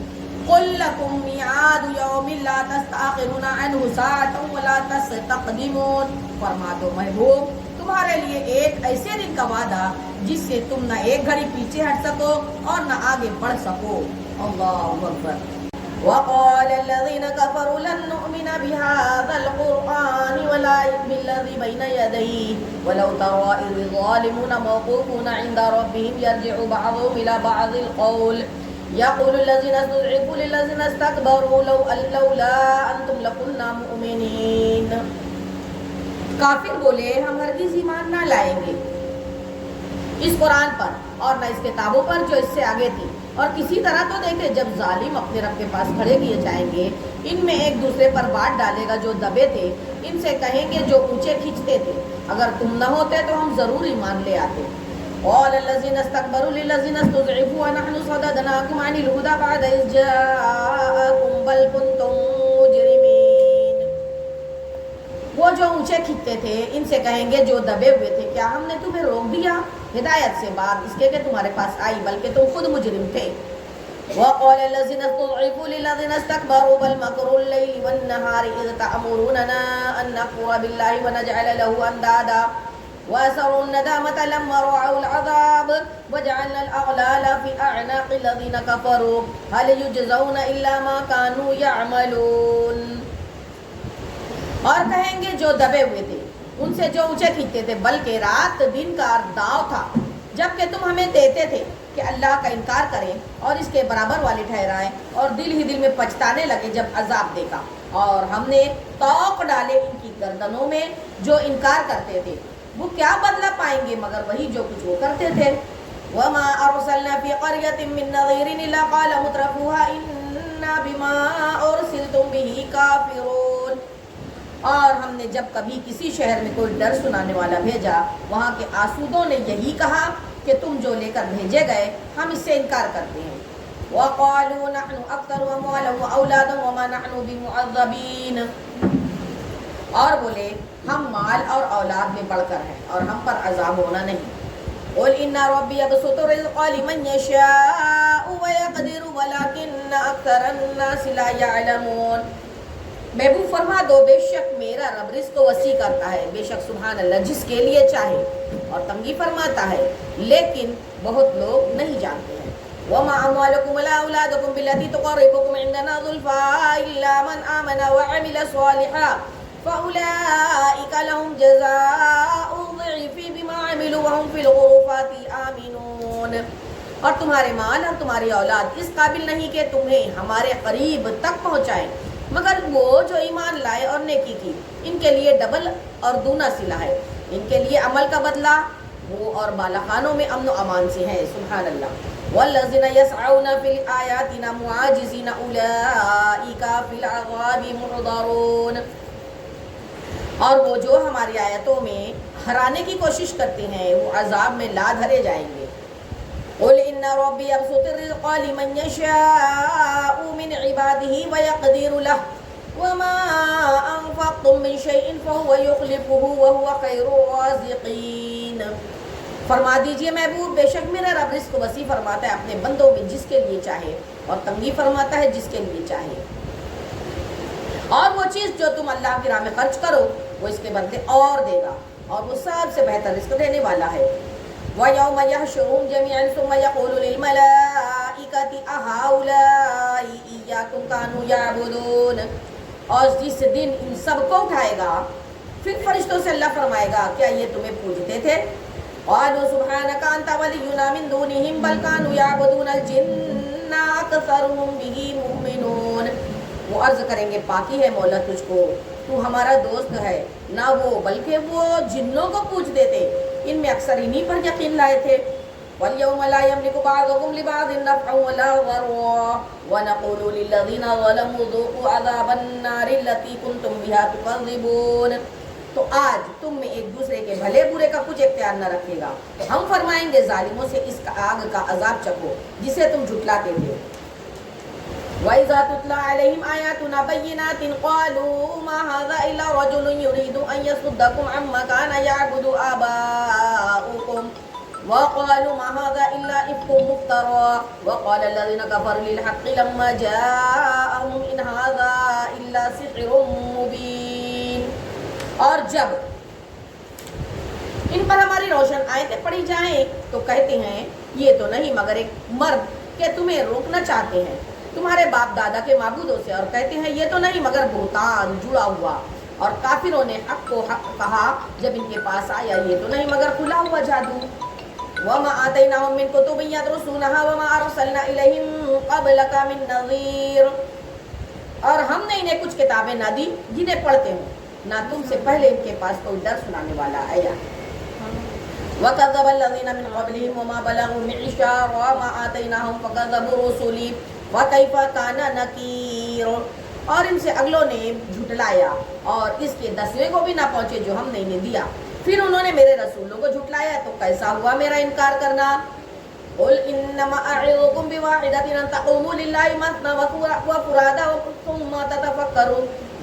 قُل لَّكُم مِّيعَادُ يَوْمٍ لَّا تَسْتَأْخِرُونَ عَنْهُ سَاعَةً وَلَا تَسْتَقْدِمُونَ۔ فرما دو محبوب تمہارے لیے ایک ایسے دن کا وعدہ جس سے تم نہ ایک گھڑی پیچھے ہٹ سکو اور نہ آگے بڑھ سکو۔ اللہ اکبر۔ وَقَالَ الَّذِينَ كَفَرُوا لَن نُّؤْمِنَ بِهَٰذَا الْقُرْآنِ وَلَا بِالَّذِي بَيْنَ يَدَيْهِ وَلَوْ تَرَىٰ إِذِ الظَّالِمُونَ مَوْقُوفُونَ عِندَ رَبِّهِمْ يَرْجِعُ بَعْضُهُمْ إِلَىٰ بَعْضٍ الْقَوْلَ يَقُولُ الَّذِينَ اسْتُضْعِفُوا لِلَّذِينَ اسْتَكْبَرُوا لَوْلَا أَنتُمْ لَكُنَّا مُؤْمِنِينَ۔ کافر بولے ہم ہرگز ایمان نہ لائیں گے اس قرآن پر اور نہ اس کتابوں پر جو اس سے آگے تھی، اور کسی طرح تو دیکھے جب ظالم اپنے رب کے پاس کھڑے کیے جائیں گے، ان میں ایک دوسرے پر بات ڈالے گا جو دبے تھے، ان سے کہیں گے جو اونچے کھینچتے تھے اگر تم نہ ہوتے تو ہم ضرور ایمان لے آتے۔ قال الذين استكبروا للذين استضعفوا ونحن صددناكم عن الهدى بعد إذ جاءكم بل كنتم مجرمين۔ وہ جو اونچے کھینچتے تھے ان سے کہیں گے جو دبے ہوئے تھے کیا ہم نے تمہیں روک دیا ہدایت سے بعد اس کے کہ تمہارے پاس آئی، بلکہ تم خود مجرم تھے۔ وقال الذين استضعفوا للذين استكبروا بل مكر الليل والنهار إذ تأمروننا أن نكفر بالله ونجعل له أندادا وأسروا الندامة لما رأوا العذاب وجعلنا الأغلال في أعناق الذين كفروا هل يجزون إلا ما كانوا يعملون۔ اور کہیں گے جو دبے ہوئے تھے ان سے جو اونچے کھینچتے تھے بلکہ رات دن کا داؤ تھا جبکہ تم ہمیں دیتے تھے کہ اللہ کا انکار کریں اور اس کے برابر والے ٹھہرائیں، اور دل ہی دل میں پچھتانے لگے جب عذاب دیکھا، اور ہم نے توق ڈالے ان کی گردنوں میں جو انکار کرتے تھے، وہ کیا بدلہ پائیں گے مگر وہی جو کچھ وہ کرتے تھے۔ وَمَا أَرْسَلْنَا فِي قَرْيَةٍ مِّن نَّذِيرٍ إِلَّا قَالَ مُتْرَفُوهَا إِنَّا بِمَا أُرْسِلْتُم بِهِ كَافِرُونَ۔ اور ہم نے جب کبھی کسی شہر میں کوئی ڈر سنانے والا بھیجا، وہاں کے آسودوں نے یہی کہا کہ تم جو لے کر بھیجے گئے ہم اس سے انکار کرتے ہیں۔ وَقَالُوا نَحْنُ أَكْثَرُ أَمْوَالًا وَأَوْلَادًا وَمَا نَحْنُ بِمُعَذَّبِينَ۔ اور بولے ہم مال اور اولاد میں بڑھ کر ہیں اور ہم پر عذاب ہونا نہیں۔ قُلْ إِنَّ رَبِّي يَبْسُطُ الرِّزْقَ لِمَن يَشَاءُ وَيَقْدِرُ وَلَٰكِنَّ أَكْثَرَ النَّاسِ لَا يَعْلَمُونَ۔ محبوب فرما دو بے شک میرا رب رزق وسیع کرتا ہے، بے شک سبحان اللہ جس کے لیے چاہے، اور تنگی فرماتا ہے لیکن بہت لوگ نہیں جانتے ہیں۔ وَمَا أَمْوَالُكُمْ وَلَا أَوْلَادُكُمْ بِالَّتِي تُقَرِّبُكُمْ عِندَنَا زُلْفَىٰ إِلَّا مَنْ آمَنَ وَعَمِلَ صَالِحًا فأولئك لهم جزاء الضعف بما عملوا وهم في الغرفات آمنون. اور تمہارے مال اور تمہاری اولاد اس قابل نہیں کہ تمہیں ہمارے قریب تک پہنچائیں مگر وہ جو ایمان لائے اور نیکی کی، ان کے لیے ڈبل اور دونا صلہ ہے، ان کے لیے عمل کا بدلہ وہ اور بالا خانوں میں امن و امان سے ہے. سبحان اللہ. والذین یسعون فی آیاتنا معاجزین اولئک فی العذاب محضرون. اور وہ جو ہماری آیتوں میں ہرانے کی کوشش کرتے ہیں وہ عذاب میں لا دھرے جائیں گے. قل ان ربی یبسط الرزق لمن یشاء من عباده ویقدر له وما انفقتم من شیء فهو یخلفه وهو خیر الرازقین. فرما دیجئے محبوب بے شک میرا رب رزق کو وسیع فرماتا ہے اپنے بندوں میں جس کے لیے چاہے اور تنگی فرماتا ہے جس کے لیے چاہے. اور وہ چیز جو تم اللہ کی راہ میں خرچ کرو وہ اس کے بدلے اور دے گا اور وہ سب سے بہتر رزق دینے والا ہے. وَيَوْمَ يَحْشُرُهُمْ جَمِيعًا ثُمَّ يَقُولُ لِلْمَلَائِكَةِ أَهَؤُلَاءِ إِيَّاكُمْ كَانُوا يَعْبُدُونَ. اور جس دن ان سب کو اٹھائے گا پھر فرشتوں سے اللہ فرمائے گا کیا یہ تمہیں پوجتے تھے؟ قَالُوا سُبْحَانَكَ أَنْتَ وَلِيُّنَا مِن دُونِهِمْ بَلْ كَانُوا يَعْبُدُونَ الْجِنَّ أَكْثَرُهُمْ بِهِ مُؤْمِنُونَ. وہ عرض کریں گے پاکی ہے مولا تجھ کو، تو ہمارا دوست ہے. نہ وہ بلکہ وہ جنوں کو پوجتے تھے، ان میں اکثر انہی پر یقین لائے تھے. وَالْيَوْمَ لَا يَمْلِكُ بَعْضُكُمْ لِبَعْضٍ نَفْعًا وَلَا ضَرًّا وَنَقُولُ لِلَّذِينَ ظَلَمُوا ذُوقُوا عَذَابَ النَّارِ الَّتِي كُنْتُمْ بِهَا تُكَذِّبُونَ. تو آج تم میں ایک دوسرے کے بھلے برے کا کچھ اختیار نہ رکھے گا. ہم فرمائیں گے ظالموں سے اس آگ کا عذاب چکھو جسے تم جھٹلاتے تھے. وَإِذَا تُتْلَى عَلَيْهِمْ آيَاتُنَا بَيِّنَاتٍ قَالُوا مَا هَذَا إِلَّا رَجُلٌ يُرِيدُ أَن يَصُدَّكُمْ عَمَّا كَانَ يَعْبُدُ آبَاؤُكُمْ وَقَالُوا مَا هَذَا إِلَّا إِفْكٌ مُفْتَرًى وَقَالَ الَّذِينَ كَفَرُوا لِلْحَقِّ لَمَّا جَاءَهُمْ إِنْ هَذَا إِلَّا سِحْرٌ مُبِينٌ. اور جب ان پر ہماری روشن آیتیں پڑھی جائیں تو کہتے ہیں یہ تو نہیں مگر ایک مرد کہ تمہیں روکنا چاہتے ہیں تمہارے باپ دادا کے معبودوں سے، اور کہتے ہیں یہ تو نہیں مگر بہتان جڑا ہوا. اور کافروں نے حق کو حق کہا جب ان کے پاس آیا یہ تو نہیں مگر کھلا ہوا جادو. وَمَا آتَيْنَاهُم مِّن كُتُبٍ يَدْرُسُونَهَا وَمَا أَرْسَلْنَا إِلَيْهِمْ قَبْلَكَ مِن نَّذِيرٍ. اور ہم نے انہیں کچھ کتابیں نہ دی جنہیں پڑھتے ہوں، نہ تم سے پہلے ان کے پاس کوئی ڈر سنانے والا آیا. وَكَذَّبَ الَّذِينَ مِن قَبْلِهِمْ وَمَا بَلَغُوا مِعْشَارَ مَا آتَيْنَاهُمْ فَكَذَّبُوا رُسُلِي وَكَيْفَ كَانَ نَكِيرٌ. اور ان سے اگلوں نے جھٹلایا اور اس کے 10ویں کو بھی نہ پہنچے جو ہم نے انہیں دیا، پھر انہوں نے میرے رسولوں کو جھٹلایا تو کیسا ہوا میرا انکار کرنا. قُلْ إِنَّمَا أَعِظُكُمْ بِوَاحِدَةٍ أَن تَقُومُوا لِلَّهِ مَثْنَىٰ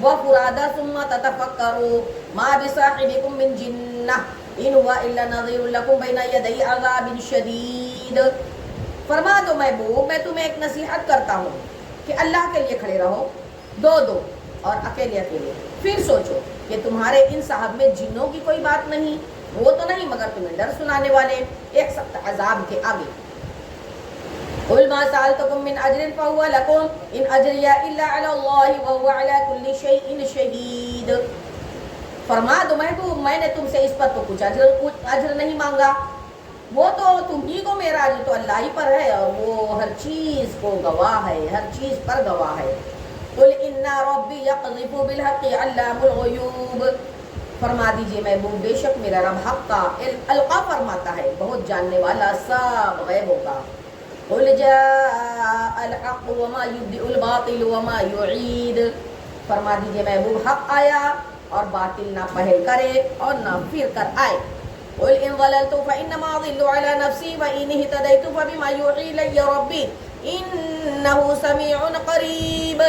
وَفُرَادَىٰ ثُمَّ تَتَفَكَّرُوا مَا بِصَاحِبِكُم مِّن جِنَّةٍ إِنْ هُوَ إِلَّا نَذِيرٌ لَّكُمْ بَيْنَ يَدَيْ عَذَابٍ شَدِيدٍ. فرما دو محبوب میں تمہیں ایک نصیحت کرتا ہوں کہ اللہ کے لیے کھڑے رہو، دو دو اور اکیلے اکیلے. پھر سوچو کہ تمہارے ان صاحب میں جنوں کی کوئی بات نہیں، وہ تو نہیں مگر تمہیں ڈر سنانے والے ایک سخت عذاب کے آگے. قُلْ مَا سَأَلْتُكُم مِّنْ أَجْرٍ فَهُوَ لَكُمْ إِنْ أَجْرِيَ إِلَّا عَلَى اللَّهِ وَهُوَ عَلَى كُلِّ شَيْءٍ شَهِيدٌ. فرما دو محبوب میں نے تم سے اس پر تو کچھ اجر نہیں مانگا، وہ تو تم ہی کو میرا اجر تو اللہ ہی پر ہے اور وہ ہر چیز کو گواہ ہے، ہر چیز پر گواہ ہے. قُلْ إِنَّ رَبِّي يَقْذِفُ بِالْحَقِّ عَلَّامُ الْغُيُوبِ. فرما دیجئے محبوب بے شک میرا رب حق کا القا فرماتا ہے، بہت جاننے والا سب غیبوں کا. قُلْ جَاءَ الْحَقُّ وَمَا يُبْدِئُ الْبَاطِلُ وَمَا يُعِيدُ. فرما دیجئے محبوب حق آیا اور باطل نہ پہل کرے اور نہ پھر کر آئے. قُلْ إِنْ ضَلَلْتُ فَإِنَّمَا أَضِلُّ عَلَى نَفْسِي وَإِنِ اهْتَدَيْتُ فَبِمَا يُوحِي إِلَيَّ رَبِّي إِنَّهُ سَمِيعٌ قَرِيبٌ.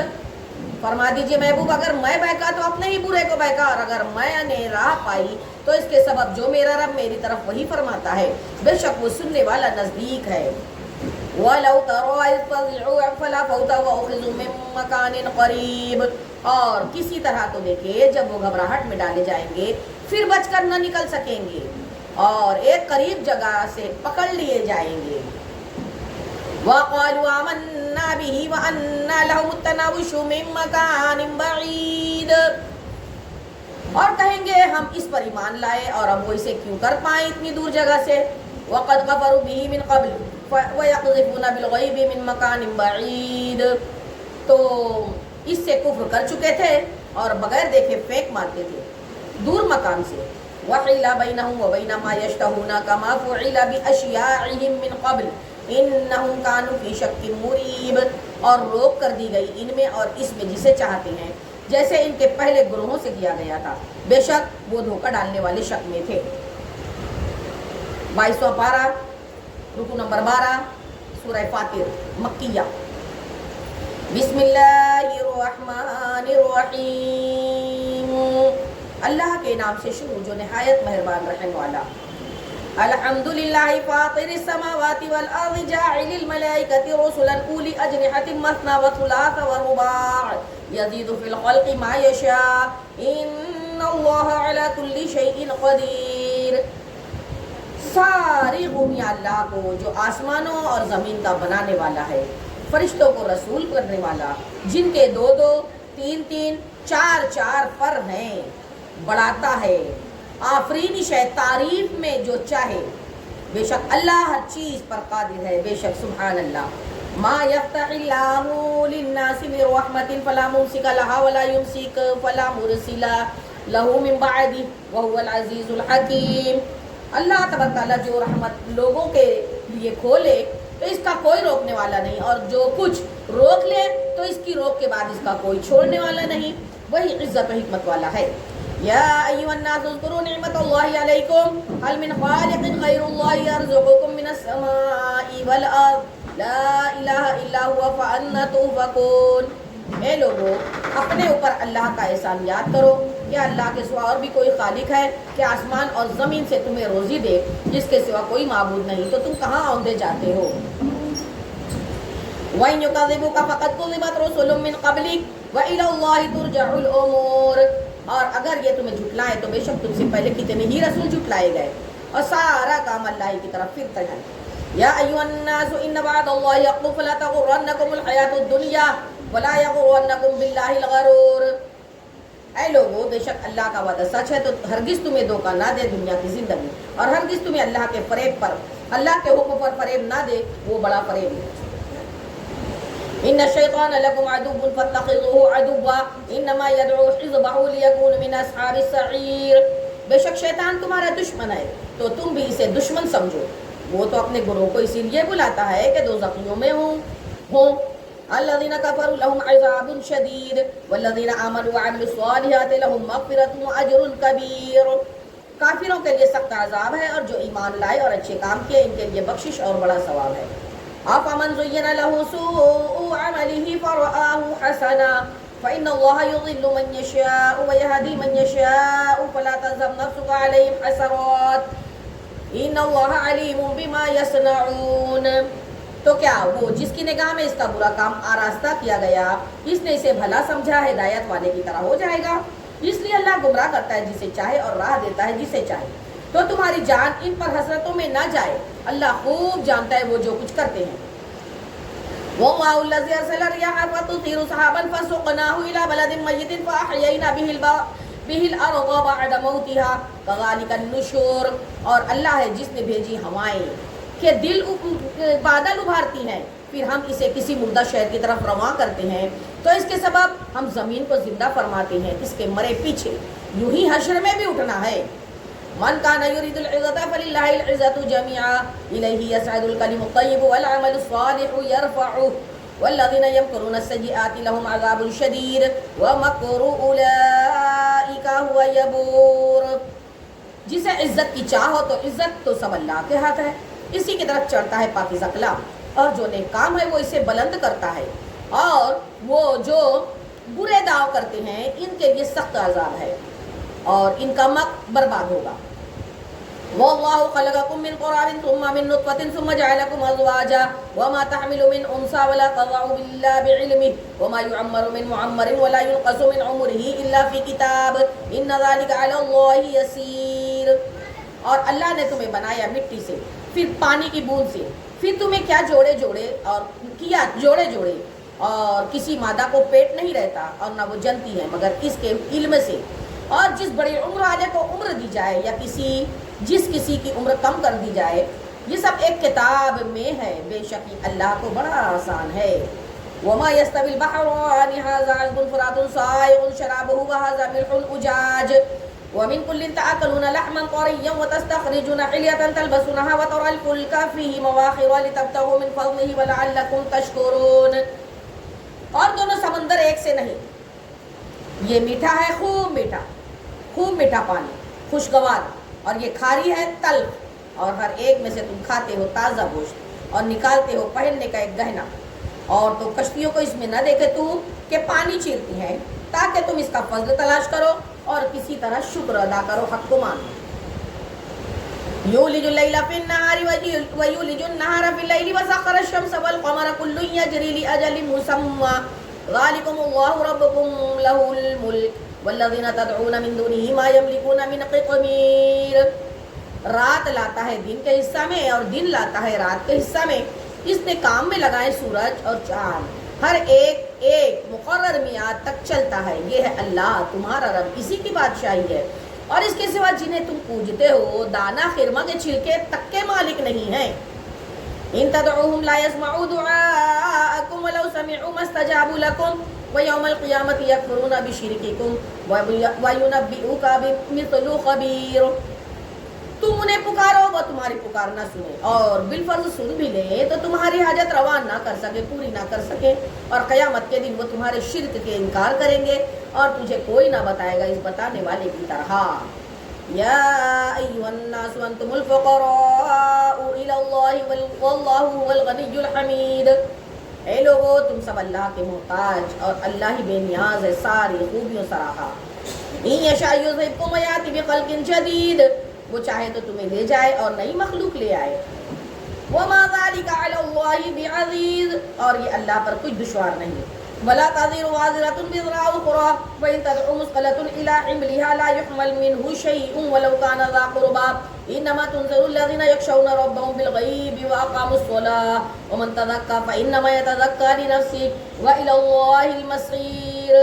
فرما دیجئے محبوب اگر میں بہکا تو اپنے ہی برے کو بہکا، اور اگر میں نے راہ پائی تو اس کے سبب جو میرا رب میری طرف وہی فرماتا ہے، بے شک وہ سننے والا نزدیک ہے. وَلَوْ تَرَىٰ إِذْ فَزِعُوا فَلَا فَوْتَ وَأُخِذُوا مِن مَّكَانٍ قَرِيبٍ. اور کسی طرح تو دیکھے جب وہ گھبراہٹ میں ڈالے جائیں گے پھر بچ کر نہ نکل سکیں گے اور ایک قریب جگہ سے پکڑ لیے جائیں گے. وَقَالُوا آمَنَّا بِهِ وَأَنَّىٰ لَهُمُ التَّنَاوُشُ مِن مَّكَانٍ بَعِيدٍ. اور کہیں گے ہم اس پر ایمان لائے اور اب وہ اسے کیوں کر پائیں اتنی دور جگہ سے. وَقَدْ كَفَرُوا بِهِ مِنْ قَبْلُ وَيَقْذِفُونَ بِالْغَيْبِ مِنْ مَكَانٍ بَعِيدٍ. تو اس سے کفر کر چکے تھے اور بغیر دیکھے فیک مارتے تھے دور مکان سے. وَحِيلَ بَيْنَهُمْ وَبَيْنَ مَا يَشْتَهُونَ كَمَا فُعِلَ بِأَشْيَاعِهِمْ مِنْ قَبْلُ إِنَّهُمْ كَانُوا فِي شَكٍّ مُرِيبٍ. اور روک کر دی گئی ان میں اور اس میں جسے چاہتے ہیں جیسے ان کے پہلے گروہوں سے کیا گیا تھا، بے شک وہ دھوکہ ڈالنے والے شک میں تھے. 22واں پارہ رکو نمبر 12 سورہ فاطر مکیہ. بسم اللہ الرحمن الرحیم. اللہ کے نام سے شروع جو نہایت مہربان رحم والا. الحمدللہ فاطر السماوات والارض جاعل الملائکۃ رسلا اولی اجنحۃ مثنی وثلاث ورباع یزید فی الخلق ما یشاء ان اللہ علی کل شیء قدیر. ساری خوبیاں اللہ کو جو آسمانوں اور زمین کا بنانے والا ہے، فرشتوں کو رسول کرنے والا، جن کے 2 3 4 پر ہیں، بڑھاتا ہے. آفرینش ہے تعریف میں جو چاہے. بے شک اللہ ہر چیز پر قادر ہے. بے شک سبحان اللہ. ما یفتح اللہ للناس من رحمت فلا ممسک لها ولا یمسک فلا مرسل له من بعده وهو العزیز الحکیم. اللہ تبارک تعالیٰ جو رحمت لوگوں کے لیے کھولے تو اس کا کوئی روکنے والا نہیں، اور جو کچھ روک لے تو اس کی روک کے بعد اس کا کوئی چھوڑنے والا نہیں. وہی عزت و حکمت والا ہے. یا ایھا الناس اذکروا نعمت اللہ علیکم هل من خالق غیر اللہ یرزقکم من السماء والارض لا الہ الا هو فأنی تؤفکون. اے لوگو اپنے اوپر اللہ کا احسان یاد کرو. کیا اللہ کے سوا اور بھی کوئی خالق ہے کہ آسمان اور زمین سے تمہیں روزی دے؟ جس کے سوا کوئی معبود نہیں تو تم کہاں اوندے جاتے ہو؟ وَإِن يُكَذِّبُوكَ فَقَدْ كُذِّبَتْ رُسُلٌ مِّن قَبْلِكَ وَإِلَى اللَّهِ تُرْجَعُ الْأُمُورُ. اور اگر یہ تمہیں جھٹلائیں تو بے شک تم سے پہلے کتنے ہی رسول جھٹلائے گئے اور سارا کام اللہ کی طرف پھرتا ہے. یا ایھا الناس ان وعد اللہ حق فلا تغرنکم الحیاۃ الدنیا ولا یغرنکم باللہ الغرور. اے لوگو بے شک اللہ کا وعدہ سچ ہے تو ہرگز تمہیں دھوکہ نہ دے دنیا کی زندگی، اور ہرگز تمہیں اللہ کے فریب پر، اللہ کے حکم پر فریب نہ دے، وہ بڑا فریب ہے. ان الشیطان لکم عدو فاتخذوه عدوا انما یدعو حزبہ لیکون من اصحاب السعیر. بے شک شیطان تمہارا دشمن ہے تو تم بھی اسے دشمن سمجھو، وہ تو اپنے گروہ کو اسی لیے بلاتا ہے کہ دوزخیوں میں ہوں. الذین کفروا لهم عذاب شدید والذین آمنوا وعملوا الصالحات لهم مغفرۃ واجر کبیر. کافروں کے لیے سخت عذاب ہے اور جو ایمان لائے اور اچھے کام کیے ان کے لیے بخشش اور بڑا ثواب ہے. افمن زین له سوء عمله فرآه حسنا فإن الله يضل من يشاء ويهدي من يشاء فلا تذهب نفسك عليهم حسرات إن الله عليم بما يصنعون. تو کیا وہ جس کی نگاہ میں اس کا برا کام آراستہ کیا گیا، اس نے اسے بھلا سمجھا ہدایت والے کی طرح ہو جائے گا؟ اس لیے اللہ گمراہ کرتا ہے جسے چاہے اور راہ دیتا ہے جسے چاہے. تو تمہاری جان ان پر حسرتوں میں نہ جائے، اللہ خوب جانتا ہے وہ جو کچھ کرتے ہیں. وَاللَّهُ الَّذِي أَرْسَلَ الرِّيَاحَ فَتُثِيرُ سَحَابًا فَسُقْنَاهُ إِلَى بَلَدٍ مَّيِّتٍ فَأَحْيَيْنَا بِهِ الْأَرْضَ بَعْدَ مَوْتِهَا كَذَلِكَ النُّشُورُ. اور اللہ ہے جس نے بھیجی ہوائیں کہ بادل ابھارتی ہیں، پھر ہم اسے کسی مردہ شہر کی طرف رواں کرتے ہیں تو اس کے سبب ہم زمین کو زندہ فرماتے ہیں اس کے مرے پیچھے. یوں ہی حشر میں بھی اٹھنا ہے. من كان يريد العزة فلله العزة جميعا إليه يصعد الكلم الطيب والعمل الصالح يرفعه والذين يمكرون السيئات لهم عذاب شديد ومكر أولئك هو يبور. جسے عزت کی چاہ ہو تو عزت تو سب اللہ کے ہاتھ ہے، اسی کی طرف چڑھتا ہے پاکیزہ کلام، اور جو نیک کام ہے وہ اسے بلند کرتا ہے، اور وہ جو برے دعو کرتے ہیں ان کے لیے سخت عذاب ہے اور ان کا مکر برباد ہوگا. وَاللَّهُ خَلَقَكُم مِّن قَرَارٍ ثُمَّ مِن نُّطْفَةٍ ثُمَّ جَعَلَكُمْ أَزْوَاجًا وَمَا تَحْمِلُ مِنْ أُنثَىٰ وَلَا تَضَعُ إِلَّا بِعِلْمِهِ وَمَا يُعَمَّرُ مِن مُّعَمَّرٍ وَلَا يُنقَصُ مِنْ عُمُرِهِ إِلَّا فِي كِتَابٍ إِنَّ ذَلِكَ عَلَى اللَّهِ يَسِيرٌ. اور اللہ نے تمہیں بنایا مٹی سے، پھر پانی کی بوند سے، پھر تمہیں کیا جوڑے جوڑے اور کسی مادہ کو پیٹ نہیں رہتا اور نہ وہ جنتی ہے مگر اس کے علم سے. اور جس بڑی عمر والے کو عمر دی جائے یا جس کسی کی عمر کم کر دی جائے، یہ سب ایک کتاب میں ہے، بے شک یہ اللہ کو بڑا آسان ہے۔ وما يستوي البحران هذا عذب فرات صائغ شرابه وهذا ملح أجاج ومن كل تأكلون لحما طريا وتستخرجون حلية تلبسونها وترى الفلك فيه مواخر لتبتغوا من فضله ولعلكم تشكرون۔ اور دونوں سمندر ایک سے نہیں، یہ میٹھا ہے، خوب میٹھا پانی، خوشگوار، اور یہ کھاری ہے، تلخ، اور ہر ایک میں سے تم کھاتے ہو تازہ گوشت اور نکالتے ہو پہننے کا ایک گہنا، اور تو کشتیوں کو اس میں نہ دیکھے تو کہ پانی چیرتی ہیں، تاکہ تم اس کا فضل تلاش کرو اور کسی طرح شکر ادا کرو، حق کو مانو۔ یولج اللیل فی النہار ویولج النہار فی اللیل وسخر الشمس والقمر کل یجری لأجل مسمی ذالکم اللہ ربکم لہ الملک والذین تدعون من دونہ ما یملکون من قطمیر۔ رات لاتا ہے دن کے حصہ میں اور دن لاتا ہے رات کے حصہ میں، اس نے کام میں لگائے سورج اور چاند، ہر ایک مقرر میعاد تک چلتا ہے، یہ ہے اللہ تمہارا رب، اسی کی بادشاہی ہے، اور اس کے سوا جنہیں تم پوجتے ہو دانا خرما کے چھلکے تک کے مالک نہیں ہیں۔ ان تدعوهم لا يسمعوا دعاءكم ولو سمعوا ما استجابوا لكم ويوم القيامة يكفرون بشرككم وينبئوك بمثل خبير۔ تم انہیں پکارو وہ تمہاری پکار نہ سنے، اور بالفرض سن بھی لیں تو تمہاری حاجت روا نہ کر سکے، پوری نہ کر سکے، اور قیامت کے دن وہ تمہارے شرک کے انکار کریں گے اور تجھے کوئی نہ بتائے گا اس بتانے والے کی طرح۔ یا ایھا الناس انتم الفقراء الی اللہ واللہ هو الغنی الحمید۔ اے لوگو تم سب اللہ کے محتاج اور اللہ ہی بے نیاز ہے، ساری خوبیوں سراہا۔ ان یشاء یذھبکم ویأتی بخلق جدید، وہ چاہے تو تمہیں لے جائے اور نئی مخلوق لے آئے۔ وما ذلک علی اللہ بعزیز، اور یہ اللہ پر کچھ دشوار نہیں۔ ولا تزر وازرة وزر أخرى وإن تدع مثقلة إلى حملها لا يحمل منه شيء ولو كان ذا قربى إنما تنذر الذين يخشون ربهم بالغيب وأقاموا الصلاة ومن تزكى فإنما يتزكى لنفسه وإلى الله المصير۔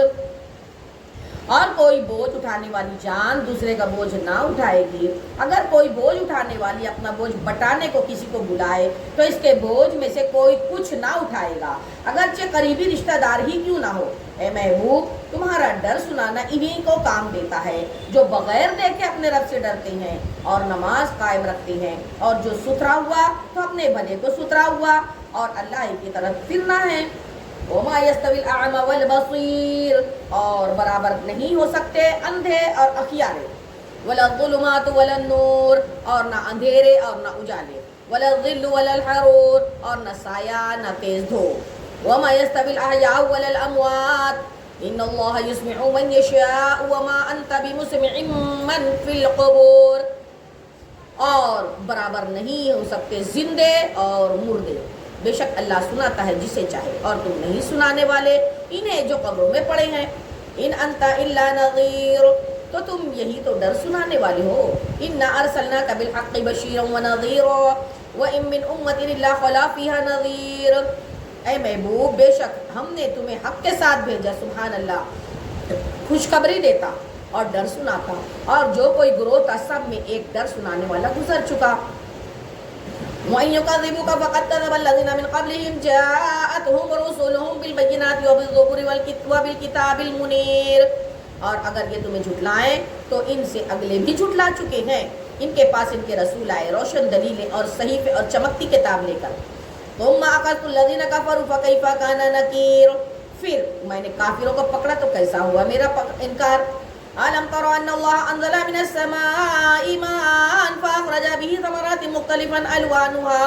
اور کوئی بوجھ اٹھانے والی جان دوسرے کا بوجھ نہ اٹھائے گی، اگر کوئی بوجھ اٹھانے والی اپنا بوجھ بٹانے کو کسی کو بلائے تو اس کے بوجھ میں سے کوئی کچھ نہ اٹھائے گا، اگرچہ قریبی رشتہ دار ہی کیوں نہ ہو۔ اے محبوب تمہارا ڈر سنانا انہیں کو کام دیتا ہے جو بغیر دیکھے اپنے رب سے ڈرتے ہیں اور نماز قائم رکھتے ہیں، اور جو ستھرا ہوا تو اپنے بھلے کو ستھرا ہوا اور اللہ کی طرف پھرنا ہے۔ وما يستوي الاعمى والبصير، اور برابر نہیں ہو سکتے اندھے اور اخیارے، ولا الظلمات ولا النور، اور نہ اندھیرے اور نہ اجالے، ولا الظل ولا الحرور، اور نہ سایہ نہ تیز دھوپ۔ وما يستوي الاحياء ولا الاموات ان الله يسمع من يشاء وما انت بمسمع من في القبور، اور برابر نہیں ہو سکتے زندے اور مردے، بے شک اللہ سناتا ہے جسے چاہے، اور تم نہیں سنانے والے انہیں جو قبروں میں پڑے ہیں۔ ان انت الا نذیر، تو تم یہی تو ڈر سنانے والے ہو۔ انا ارسلناک بالحق بشیرا ونذیرا وان من امۃ الا خلا فیہا نذیر۔ اے محبوب بے شک ہم نے تمہیں حق کے ساتھ بھیجا، سبحان اللہ، خوشخبری دیتا اور ڈر سناتا، اور جو کوئی گروہ تھا سب میں ایک ڈر سنانے والا گزر چکا۔ وَإِن يُكَذِّبُوكَ فَقَدْ كَذَّبَ الَّذِينَ مِن قَبْلِهِمْ جَاءَتْهُمْ رُسُلُهُم بِالْبَيِّنَاتِ وَبِالزُّبُرِ وَبِالْكِتَابِ الْمُنِيرِ، اور اگر یہ تمہیں جھٹلائیں تو ان سے اگلے بھی جھٹلا چکے ہیں، ان کے پاس ان کے رسول آئے روشن دلیلیں اور صحیفے اور چمکتی کتاب لے کر۔ ثُمَّ أَخَذْتُ الَّذِينَ كَفَرُوا فَكَيْفَ كَانَ نَكِيرِ، پھر میں نے کافروں کو پکڑا تو کیسا ہوا میرا انکار۔ أَلَمْ تَرَ أَنَّ اللَّهَ أَنزَلَ مِنَ السَّمَاءِ مَاءً فَأَخْرَجَ بِهِ ثَمَرَاتٍ مُخْتَلِفًا أَلْوَانُهَا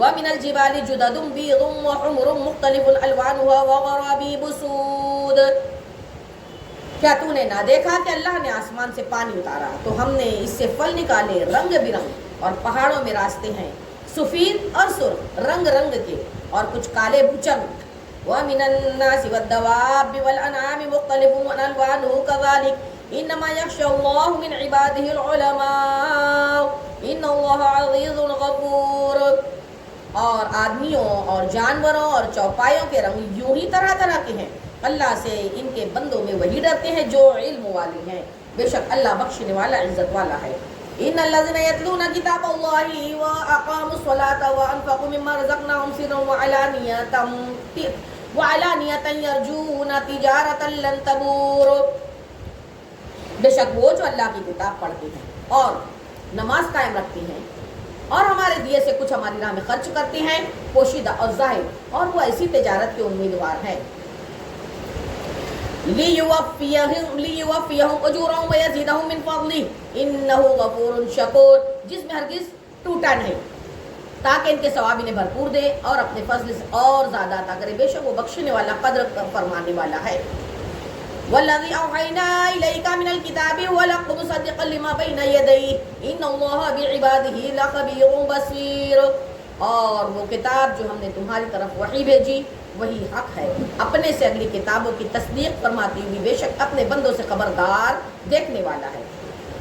وَمِنَ الْجِبَالِ جُدَدٌ بِيضٌ وَحُمْرٌ مُخْتَلِفٌ أَلْوَانُهَا وَغَرَابِيبُ سُودٌ۔ کیا تو نے نہ دیکھا کہ اللہ نے آسمان سے پانی اتارا تو ہم نے اس سے پھل نکالے رنگ برنگ، اور پہاڑوں میں راستے ہیں سفید اور سرخ رنگ رنگ کے، اور کچھ کالے بھچنگ۔ وَمِنَ النَّاسِ وَالدَّوَابِّ وَالْأَنْعَامِ مُخْتَلِفٌ أَلْوَانُهُ كَذَلِكَ انما يخشى الله من عباده العلماء ان الله عزيز غفور۔ اور آدمیوں اور جانوروں اور چوپایوں کے رنگ یوں ہی طرح طرح کے ہیں، اللہ سے ان کے بندوں میں وہی ڈرتے ہیں جو علم والے ہیں، بے شک اللہ بخشنے والا عزت والا ہے۔ ان الذين يتلون كتاب الله واقاموا الصلاه وانفقوا مما رزقناهم سرا وعلانية يرجون تجارة لن تبور، بے شک وہ جو اللہ کی کتاب پڑھتے ہیں اور نماز قائم رکھتے ہیں اور ہمارے دیے سے کچھ ہماری راہ میں خرچ کرتے ہیں پوشیدہ اور ظاہر، اور وہ ایسی تجارت کے امیدوار ہیں۔ لِيُوَفِّيَهُمْ أُجُورَهُمْ وَيَزِيدَهُمْ مِنْ فَضْلِهِ إِنَّهُ غَفُورٌ شَكُورٌ، جس میں ہرگز ٹوٹا نہیں، تاکہ ان کے ثواب انہیں بھرپور دے اور اپنے فضل سے اور زیادہ عطا کرے، بے شک وہ بخشنے والا قدر فرمانے والا ہے۔ وَالَّذِي أَوْحَيْنَا إِلَيْكَ مِنَ الْكِتَابِ هُوَ الْحَقُّ مُصَدِّقًا لِمَا بَيْنَ يَدَيْهِ إِنَّ اللَّهَ بِعِبَادِهِ لَخَبِيرٌ بَصِيرٌ، اور وہ کتاب جو ہم نے تمہاری طرف وحی بھیجی وہی حق ہے، اپنے سے اگلی کتابوں کی تصدیق فرماتی ہوئی بے شک اپنے بندوں سے خبردار دیکھنے والا ہے۔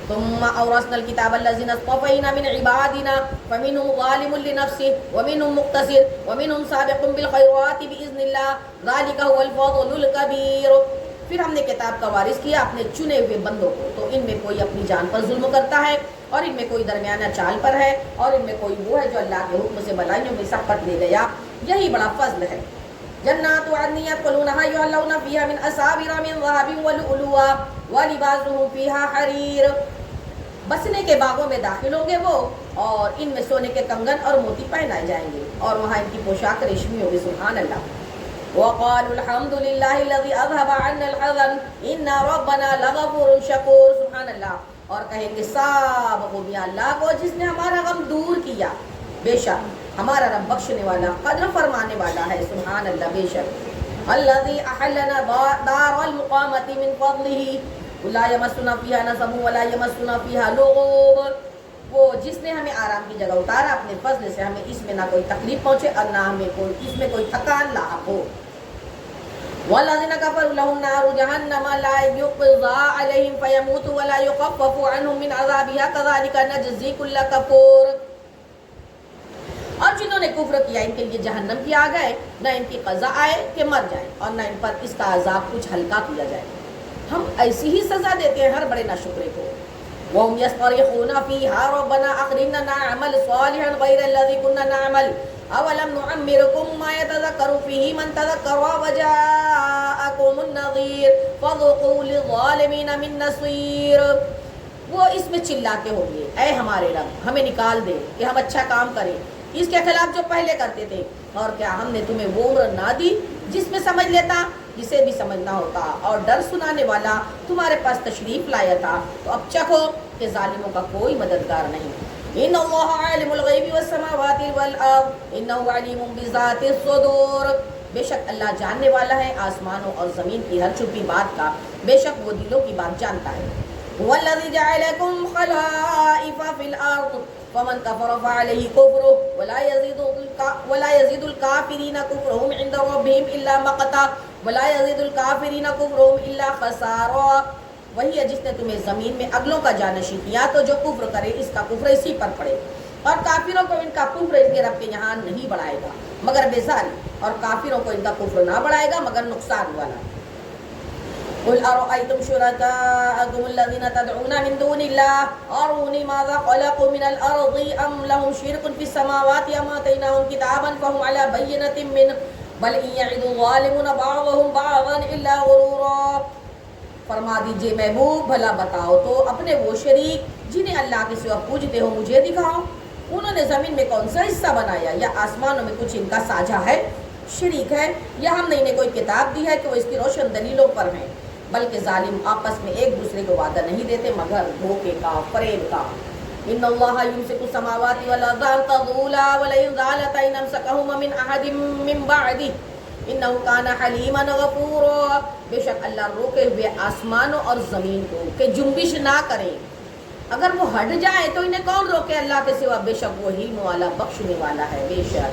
ثم أورثنا الكتاب الذين اصطفينا من عبادنا فمنهم ظالم لنفسه ومنهم مقتصد ومنهم سابق بالخيرات بإذن الله ذلك هو الفضل الكبير، پھر ہم نے کتاب کا وارث کیا اپنے چنے ہوئے بندوں کو، تو ان میں کوئی اپنی جان پر ظلم کرتا ہے اور ان میں کوئی درمیانہ چال پر ہے اور ان میں کوئی وہ ہے جو اللہ کے حکم سے بلائیوں میں سبقت لے گیا، یہی بڑا فضل ہے۔ جنات عدن يدخلونها يحلون فيها من أساور من ذهب ولؤلؤا ولباسهم فيها حرير، بسنے کے باغوں میں داخل ہوں گے وہ اور ان میں سونے کے کنگن اور موتی پہنائے جائیں گے اور وہاں ان کی پوشاک ریشمی ہوگی، سبحان اللہ۔ وقالوا الحمد لله الذي اذهب عنا الحزن ان ربنا لغفور شكور، سبحان اللہ، اور کہیں گے سب خوبیاں اللہ کو جس نے ہمارا غم دور کیا، بے شک ہمارا رب بخشنے والا قدر فرمانے والا ہے، سبحان اللہ، بے شک۔ الذي احلنا دار المقامة من فضله لا يمسنا فيها نصب ولا يمسنا فيها لغوب، وہ جس نے ہمیں آرام کی جگہ اتارا اپنے فضل سے، ہمیں اس میں نہ کوئی تکلیف پہنچے اور نہ ہمیں کوئی اس میں کوئی تھکان لاحق ہو۔ والذین کفروا لهم نار جہنم لا یقضى علیہم فیموتوا ولا یخفف عنہم من عذابها کذلک نجزی کل کفور، اور جنہوں نے کفر کیا ان کے لیے جہنم کی آگ ہے، نہ ان کی قضا آئے کہ مر جائیں اور نہ ان پر اس کا عذاب کچھ ہلکا کیا جائے، ہم ایسی ہی سزا دیتے ہیں ہر بڑے ناشکرے کو۔ وَهُمْ يَصْطَرِخُونَ فِيهَا رَبَّنَا أَخْرِجْنَا نَعْمَلْ صَالِحًا غَيْرَ الَّذِي كُنَّا نَعْمَلُ أَوَلَمْ نُعَمِّرْكُم مَّا يَتَذَكَّرُ فِيهِ مَن تَذَكَّرَ وَجَاءَكُمُ النَّذِيرُ فَذُوقُوا لِلظَّالِمِينَ مِن نَّصِيرٍ، وہ اس میں چلاتے ہوں گے اے ہمارے رب ہمیں نکال دے کہ ہم اچھا کام کریں اس کے خلاف جو پہلے کرتے تھے، اور کیا ہم نے تمہیں وہ عمر نہ دی جس میں سمجھ لیتا جسے بھی سمجھنا ہوتا اور ڈر سنانے والا تمہارے پاس تشریف لایا تھا، تو اب چکھو کہ ظالموں کا کوئی مددگار نہیں۔ ان اللہ عالم الغیب والسماوات والارض انہ علیم بذات الصدور، بے شک اللہ جاننے والا ہے آسمانوں اور زمین کی ہر چھپی بات کا، بے شک وہ دلوں کی بات جانتا ہے۔ هو الذی جعلکم خلائف فی الارض فمن کفر فعلیہ کفرہ ولا یزید الکافرین کفرہم عند ربہم الا مقتا ولا یزید الکافرین کفرہم الا خسارا، وہی ہے جس نے تمہیں زمین میں اگلوں کا جانشین کیا، تو جو کفر کرے اس کا کفر اسی پر پڑے، اور کافروں کو ان کا کفر ان کے رب کے یہاں نہیں بڑھائے گا مگر بیزاری، اور کافروں کو ان کا کفر نہ بڑھائے گا مگر نقصان والا۔ قل أرأيتم شركاءكم الذين تدعون من دون الله أروني ماذا خلقوا من الأرض أم لهم شرك في السماوات أم آتيناهم كتابا فهم على بينة منه بل إن يعد الظالمون بعضهم بعضا إلا غرورا، فرما دیجئے محبوب بھلا بتاؤ تو اپنے وہ شریک جنہیں اللہ کے سوا پوجتے ہو مجھے دکھاؤ، انہوں نے زمین میں کون سا حصہ بنایا یا آسمانوں میں کچھ ان کا ساجھا ہے، شریک ہے، یا ہم نے انہیں کوئی کتاب دی ہے کہ وہ اس کی روشن دلیلوں پر ہیں، بلکہ ظالم آپس میں ایک دوسرے کو وعدہ نہیں دیتے مگر دھوکے کا، فریب کا۔ ان اللہ یمسک السماوات والارض ان تزولا ولئن زالتا ان امسکہما من احد من بعدہ انہ کان حلیما غفورا، بے شک اللہ روکے ہوئے آسمانوں اور زمین کو کہ جنبش نہ کریں، اگر وہ ہٹ جائے تو انہیں کون روکے اللہ کے سوا، بے شک وہ حلم والا بخشنے والا ہے، بے شک۔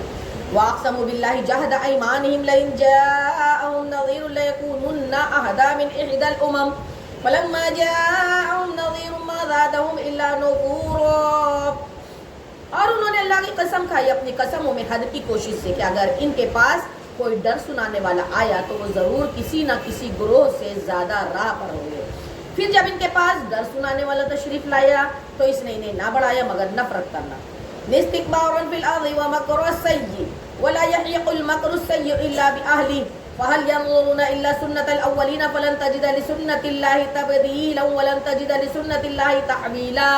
وَأَقْسَمُوا بِاللَّهِ جَهْدَ أَيْمَانِهِمْ لَئِنْ جَاءَهُمْ نَذِيرٌ لَيَكُونُنَّ أَهْدَىٰ مِنْ إِحْدَى الْأُمَمِ فَلَمَّا جَاءَهُمْ نَذِيرٌ مَّا زَادَهُمْ إِلَّا نُفُورًا، اور انہوں نے اللہ کی قسم کھائی اپنی قسموں میں حد کی کوشش سے کہ اگر ان کے پاس کوئی ڈر سنانے والا آیا تو وہ ضرور کسی نہ کسی گروہ سے زیادہ راہ پر ہوں گے۔ پھر جب ان کے پاس ڈر سنانے والا تشریف لایا تو اس نے انہیں نہ بڑھایا مگر نفرت کرنا۔ استکبارا فی الارض ومکر السیء ولا یحیق المکر السیء الا بأہلہ فهل ينظرون الا سنة الاولین فلن تجد لسنة اللہ تبدیلا ولن تجد لسنة اللہ تحویلا۔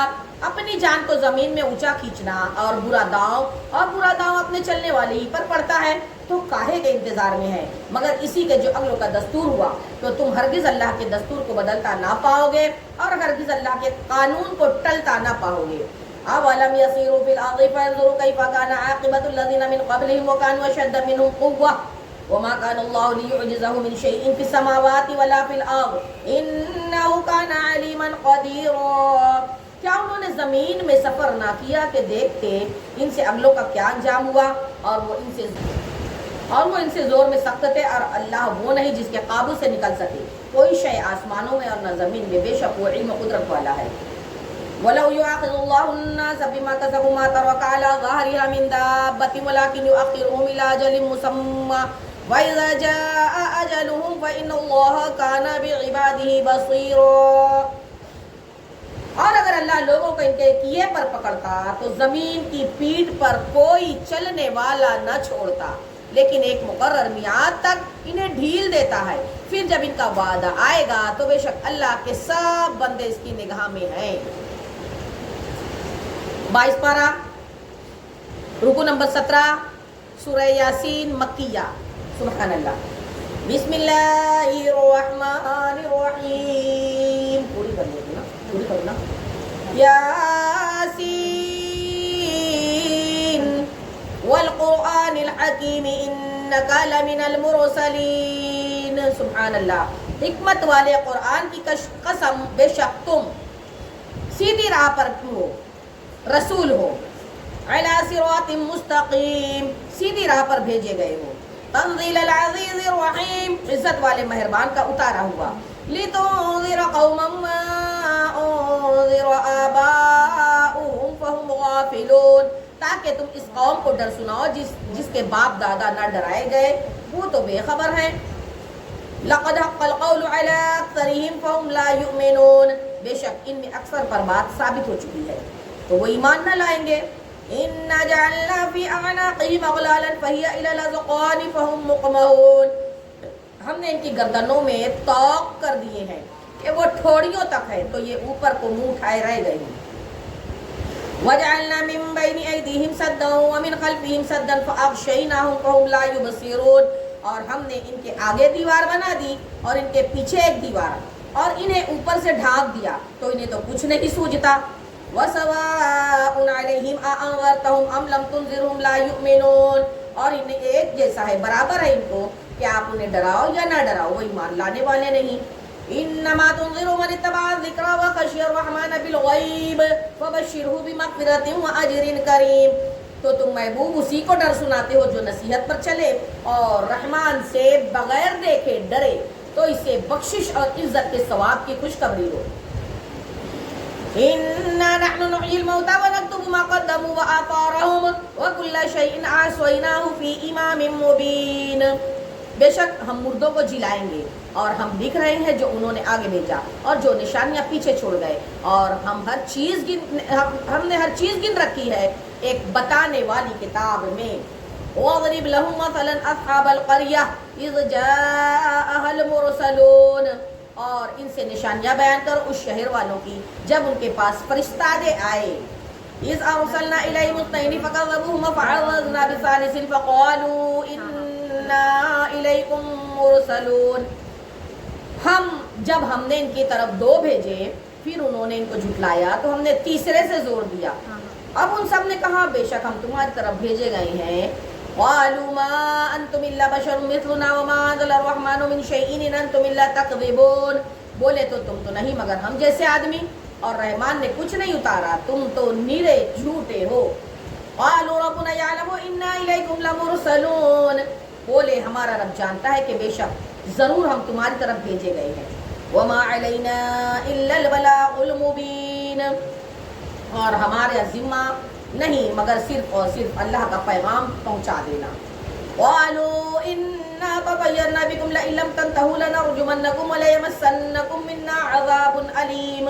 اپنی جان کو زمین میں اونچا کھینچنا اور برا داؤں اپنے چلنے والے ہی پر پڑتا ہے، تو کاہے کے انتظار میں ہے؟ مگر اسی کے جو اگلوں کا دستور ہوا تو تم ہرگز اللہ کے دستور کو بدلتا نہ پاؤ گے اور ہرگز اللہ کے قانون کو ٹلتا نہ پاؤ گے۔ اولم یسیروا فی الارض فینظروا کیف کان عاقبۃ الذین من قبلہم وکانوا اشد منہم قوۃ وما كان الله ليعجزه من شيء في السماوات ولا في الارض انه كان عليما قديرا۔ کیا انہوں نے زمین میں سفر نہ کیا کہ دیکھتے ان سے اگلوں کا کیا انجام ہوا، اور وہ ان سے زور میں سخت تھے، اور اللہ وہ نہیں جس کے قابو سے نکل سکے کوئی شے آسمانوں میں اور نہ زمین میں، بے شک وہ علم و قدرت والا ہے۔ وَلَوْ يُؤَاخِذُ اللَّهُ النَّاسَ بِمَا كَسَبُوا مَا تَرَكَ عَلَى ظَهْرِهَا مِن دَابَّةٍ وَلَكِنْ يُؤَخِّرُهُمْ إِلَى أَجَلٍ مُّسَمًّى وَإِذَا جَاءَ أَجَلُهُمْ فَإِنَّ اللَّهَ كَانَ بِعِبَادِهِ بَصِيرًا۔ اور اگر اللہ لوگوں کو ان کے کیے پر پکڑتا تو زمین کی پیٹھ پر کوئی چلنے والا نہ چھوڑتا، لیکن ایک مقرر میعاد تک انہیں ڈھیل دیتا ہے، پھر جب ان کا وعدہ آئے گا تو بے شک اللہ کے سب بندے اس کی نگاہ میں ہیں۔ 22 پارہ رکو نمبر 17 سورہ یاسین مکیہ۔ سبحان اللہ۔ بسم اللہ الرحمن الرحیم۔ پوری کرنا یاسین والقرآن الحکیم انک لمن المرسلین۔ سبحان اللہ۔ حکمت والے قرآن کی قسم، بے شک تم سیدھی راہ پر ہو، رسول ہو، علی صراط مستقیم، سیدھی راہ پر بھیجے گئے ہو۔ تنزیل العزیز الرحیم، عزت والے مہربان کا اتارا ہوا۔ لتنذر قوما ما انذر آباؤہم فہم غافلون، تاکہ تم اس قوم کو ڈر سناؤ جس کے باپ دادا نہ ڈرائے گئے، وہ تو بے خبر ہیں۔ لقد حق القول علی اکثرہم فہم لا یؤمنون، بے شک ان میں اکثر پر بات ثابت ہو چکی ہے تو وہ ایمان نہ لائیں گے۔ اِنَّا جَعَلْنَا فِي أَعْنَاقِهِمْ أَغْلَالًا فَهِيَ إِلَى الْأَذْقَانِ فَهُمْ مُقْمَحُونَ، ہم نے ان کی گردنوں میں طوق کر دیے ہیں کہ وہ ٹھوڑیوں تک ہے تو یہ اوپر کو منہ اٹھائے رہ گئے ہیں۔ وَجَعَلْنَا مِن بَيْنِ أَيْدِيهِمْ سَدًّا وَمِنْ خَلْفِهِمْ سَدًّا فَأَغْشَيْنَاهُمْ فَهُمْ لَا يُبْصِرُونَ، اور ہم نے ان کے آگے دیوار بنا دی اور ان کے پیچھے ایک دیوار، اور انہیں اوپر سے ڈھانپ دیا تو انہیں تو کچھ نہیں سوجھتا۔ وَسَوَاءٌ عَلَيْهِمْ أَأَنذَرْتَهُمْ أَمْ لَمْ تُنذِرْهُمْ لَا يُؤْمِنُونَ، اور انہیں ایک جیسا ہے، برابر ہے ان کو کہ آپ انہیں ڈراؤ یا نہ ڈراؤ، وہ ایمان لانے والے نہیں۔ إِنَّمَا تُنذِرُ مَنِ اتَّبَعَ الذِّكْرَ وَخَشِيَ الرَّحْمَنَ بِالْغَيْبِ فَبَشِّرْهُ بِمَغْفِرَةٍ وَأَجْرٍ كَرِيمٍ، تو تم محبوب اسی کو ڈر سناتے ہو جو نصیحت پر چلے اور رحمان سے بغیر دیکھے ڈرے، تو اسے بخشش اور عزت کے ثواب کی خوشخبری ہو۔ إِنَّا نَحْنُ نُحْيِي الْمَوْتَى وَنَكْتُبُ مَا قَدَّمُوا وَآثَارَهُمْ وَكُلَّ شَيْءٍ أَحْصَيْنَاهُ فِي إِمَامٍ مُّبِينٍ، بے شک ہم مردوں کو جلائیں گے اور ہم لکھ رہے ہیں جو انہوں نے آگے بھیجا اور جو نشانیاں پیچھے چھوڑ گئے، اور ہم نے ہر چیز گن رکھی ہے ایک بتانے والی کتاب میں۔ وَاضْرِبْ لَهُمْ مَثَلًا أَصْحَابَ الْقَرْيَةِ إِذْ جَاءَهَا الْمُرْسَلُونَ، اور ان سے نشانیاں بیان کر اس شہر والوں کی جب ان کے پاس فرشتادے آئے۔ إِذْ أَرْسَلْنَا إِلَيْهِمُ اثْنَيْنِ فَكَذَّبُوهُمَا فَعَزَّزْنَا بِثَالِثٍ فَقَالُوا إِنَّا إِلَيْكُمْ مُرْسَلُونَ، جب ہم نے ان کی طرف 2 بھیجے پھر انہوں نے ان کو جھٹلایا تو ہم نے تیسرے سے زور دیا۔ اب ان سب نے کہا بے شک ہم تمہاری طرف بھیجے گئے ہیں۔ قالوا ما انتم الا بشر مثلنا وما انزل الرحمن من شيء ان انتم الا تكذبون، بولے تو تم تو نہیں مگر ہم جیسے آدمی، اور رحمان نے کچھ نہیں اتارا، تم تو نیرے جھوٹے ہو۔ قالوا ربنا يعلم انا اليكم لمرسلون، بولے ہمارا رب جانتا ہے کہ بے شک ضرور ہم تمہاری طرف بھیجے گئے ہیں۔ وما علينا الا البلاغ المبين، اور ہمارے ذمہ نہیں مگر صرف اور صرف اللہ کا پیغام پہنچا دینا۔ قالوا إنا تطيرنا بكم لئن لم تنتهوا لنرجمنكم وليمسنكم منا عذاب أليم.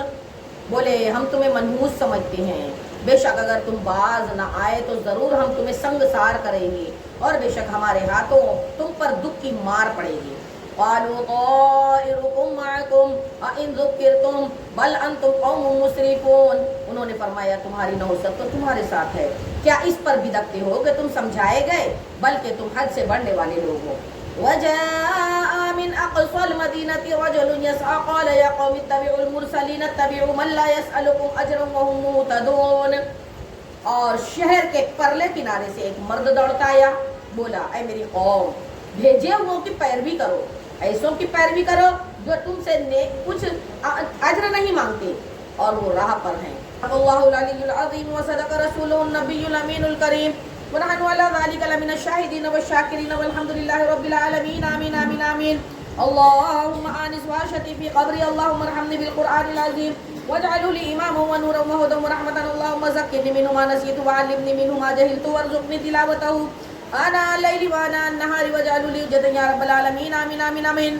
بولے ہم تمہیں منحوس سمجھتے ہیں، بے شک اگر تم باز نہ آئے تو ضرور ہم تمہیں سنگسار کریں گے، اور بے شک ہمارے ہاتھوں تم پر دکھ کی مار پڑے گی. قالوا طائركم معكم أئن ذكرتم بل أنتم قوم مسرفون. انہوں نے فرمایا تمہاری نحوست تو تمہارے ساتھ ہے، کیا اس پر بدکتے ہو کہ تم سمجھائے گئے، بلکہ تم حد سے بڑھنے والے لوگ ہو. وجاء من أقصى المدينة رجل يسعى قال يا قوم اتبعوا المرسلين اتبعوا من لا يسألكم أجرا وهم مهتدون. اور شہر کے پرلے کنارے سے ایک مرد دوڑتا آیا، بولا اے میری قوم، بھیجے ہوئوں کی پیروی کرو، ایسوں کی پیروی کرو جو تم سے کچھ اجر نہیں مانگتے اور وہ راہ پر ہیں. اللہ العلی العظیم وصدق رسوله النبی الامین الکریم ونحن على ذلك لمن الشاهدين والشاكرين والحمد لله رب العالمين. آمين آمين آمين. اللهم آنس واشتي في قبري، اللهم ارحمني بالقرآن العظيم واجعله لي إماما ونورا وهدى ورحمة. اللهم ذكرني منه ما نسيت وعلمني منه ما جهلت وارزقني تلاوته آناء الليل وآناء النهار واجعله لي حجة يا رب العالمين. آمين آمين آمين.